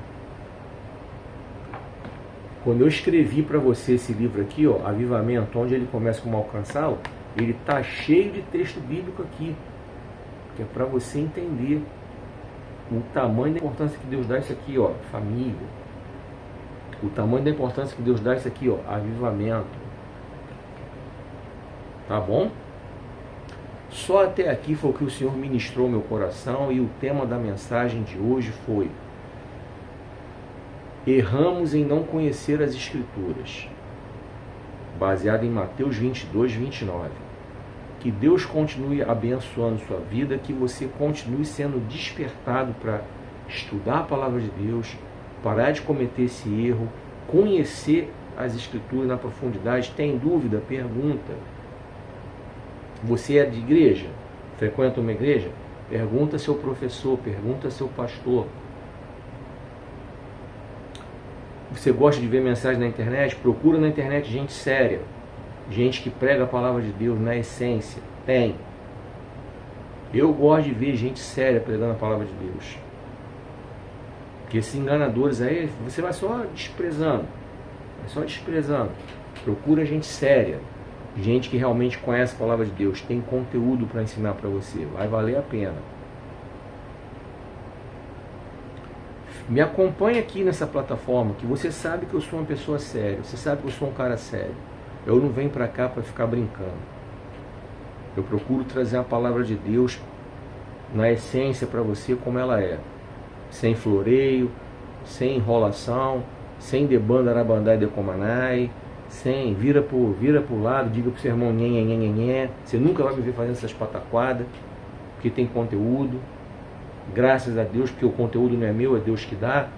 Quando eu escrevi para você esse livro aqui, ó, Avivamento, onde ele começa como alcançá-lo, ele tá cheio de texto bíblico aqui, que é para você entender o tamanho da importância que Deus dá isso aqui, ó, família. O tamanho da importância que Deus dá isso aqui, ó, avivamento. Tá bom? Só até aqui foi o que o Senhor ministrou ao meu coração, e o tema da mensagem de hoje foi: erramos em não conhecer as Escrituras, baseado em Mateus 22, 29. Que Deus continue abençoando sua vida, que você continue sendo despertado para estudar a palavra de Deus, parar de cometer esse erro, conhecer as Escrituras na profundidade. Tem dúvida? Pergunta. Você é de igreja? Frequenta uma igreja? Pergunta seu professor, pergunta seu pastor. Você gosta de ver mensagem na internet? Procura na internet gente séria. Gente que prega a palavra de Deus na essência. Tem. Eu gosto de ver gente séria pregando a palavra de Deus. Porque esses enganadores aí, você vai só desprezando. Vai só desprezando. Procura gente séria. Gente que realmente conhece a palavra de Deus. Tem conteúdo para ensinar para você. Vai valer a pena. Me acompanha aqui nessa plataforma, que você sabe que eu sou uma pessoa séria. Você sabe que eu sou um cara sério. Eu não venho para cá para ficar brincando. Eu procuro trazer a palavra de Deus na essência para você como ela é. Sem floreio, sem enrolação, sem debanda, arabandai, decomanai, sem vira pro lado, diga pro seu irmão nhenhenhenhenhen. Você nunca vai me ver fazendo essas pataquadas, porque tem conteúdo. Graças a Deus, porque o conteúdo não é meu, é Deus que dá.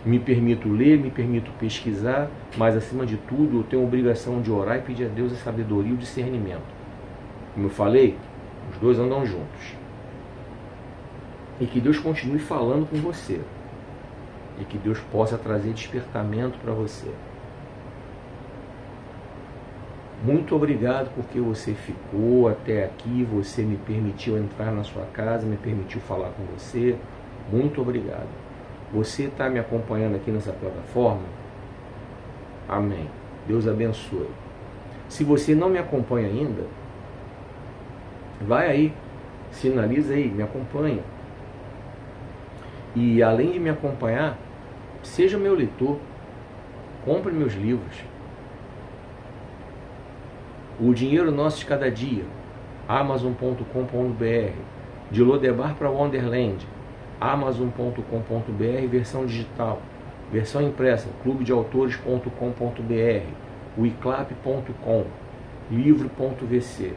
Me permito ler, me permito pesquisar, mas acima de tudo eu tenho a obrigação de orar e pedir a Deus a sabedoria e o discernimento. Como eu falei, os dois andam juntos. E que Deus continue falando com você. E que Deus possa trazer despertamento para você. Muito obrigado porque você ficou até aqui, você me permitiu entrar na sua casa, me permitiu falar com você. Muito obrigado. Você está me acompanhando aqui nessa plataforma? Amém. Deus abençoe. Se você não me acompanha ainda, vai aí, sinaliza aí, me acompanha. E além de me acompanhar, seja meu leitor, compre meus livros. O Dinheiro Nosso de Cada Dia, Amazon.com.br, de Lodebar para Wonderland, Amazon.com.br, versão digital, versão impressa, clubedeautores.com.br, wiclap.com, livro.vc.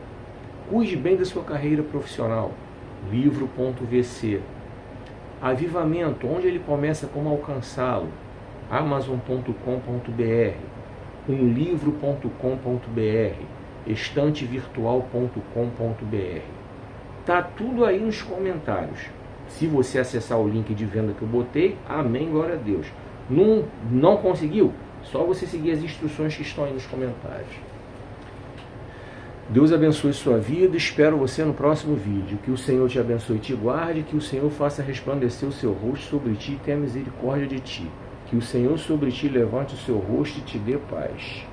Cuide bem da sua carreira profissional, livro.vc. Avivamento, onde ele começa, como alcançá-lo, Amazon.com.br, umlivro.com.br, estantevirtual.com.br. Tá tudo aí nos comentários. Se você acessar o link de venda que eu botei, amém, glória a Deus. Não conseguiu? Só você seguir as instruções que estão aí nos comentários. Deus abençoe sua vida, espero você no próximo vídeo. Que o Senhor te abençoe e te guarde, que o Senhor faça resplandecer o seu rosto sobre ti e tenha misericórdia de ti. Que o Senhor sobre ti levante o seu rosto e te dê paz.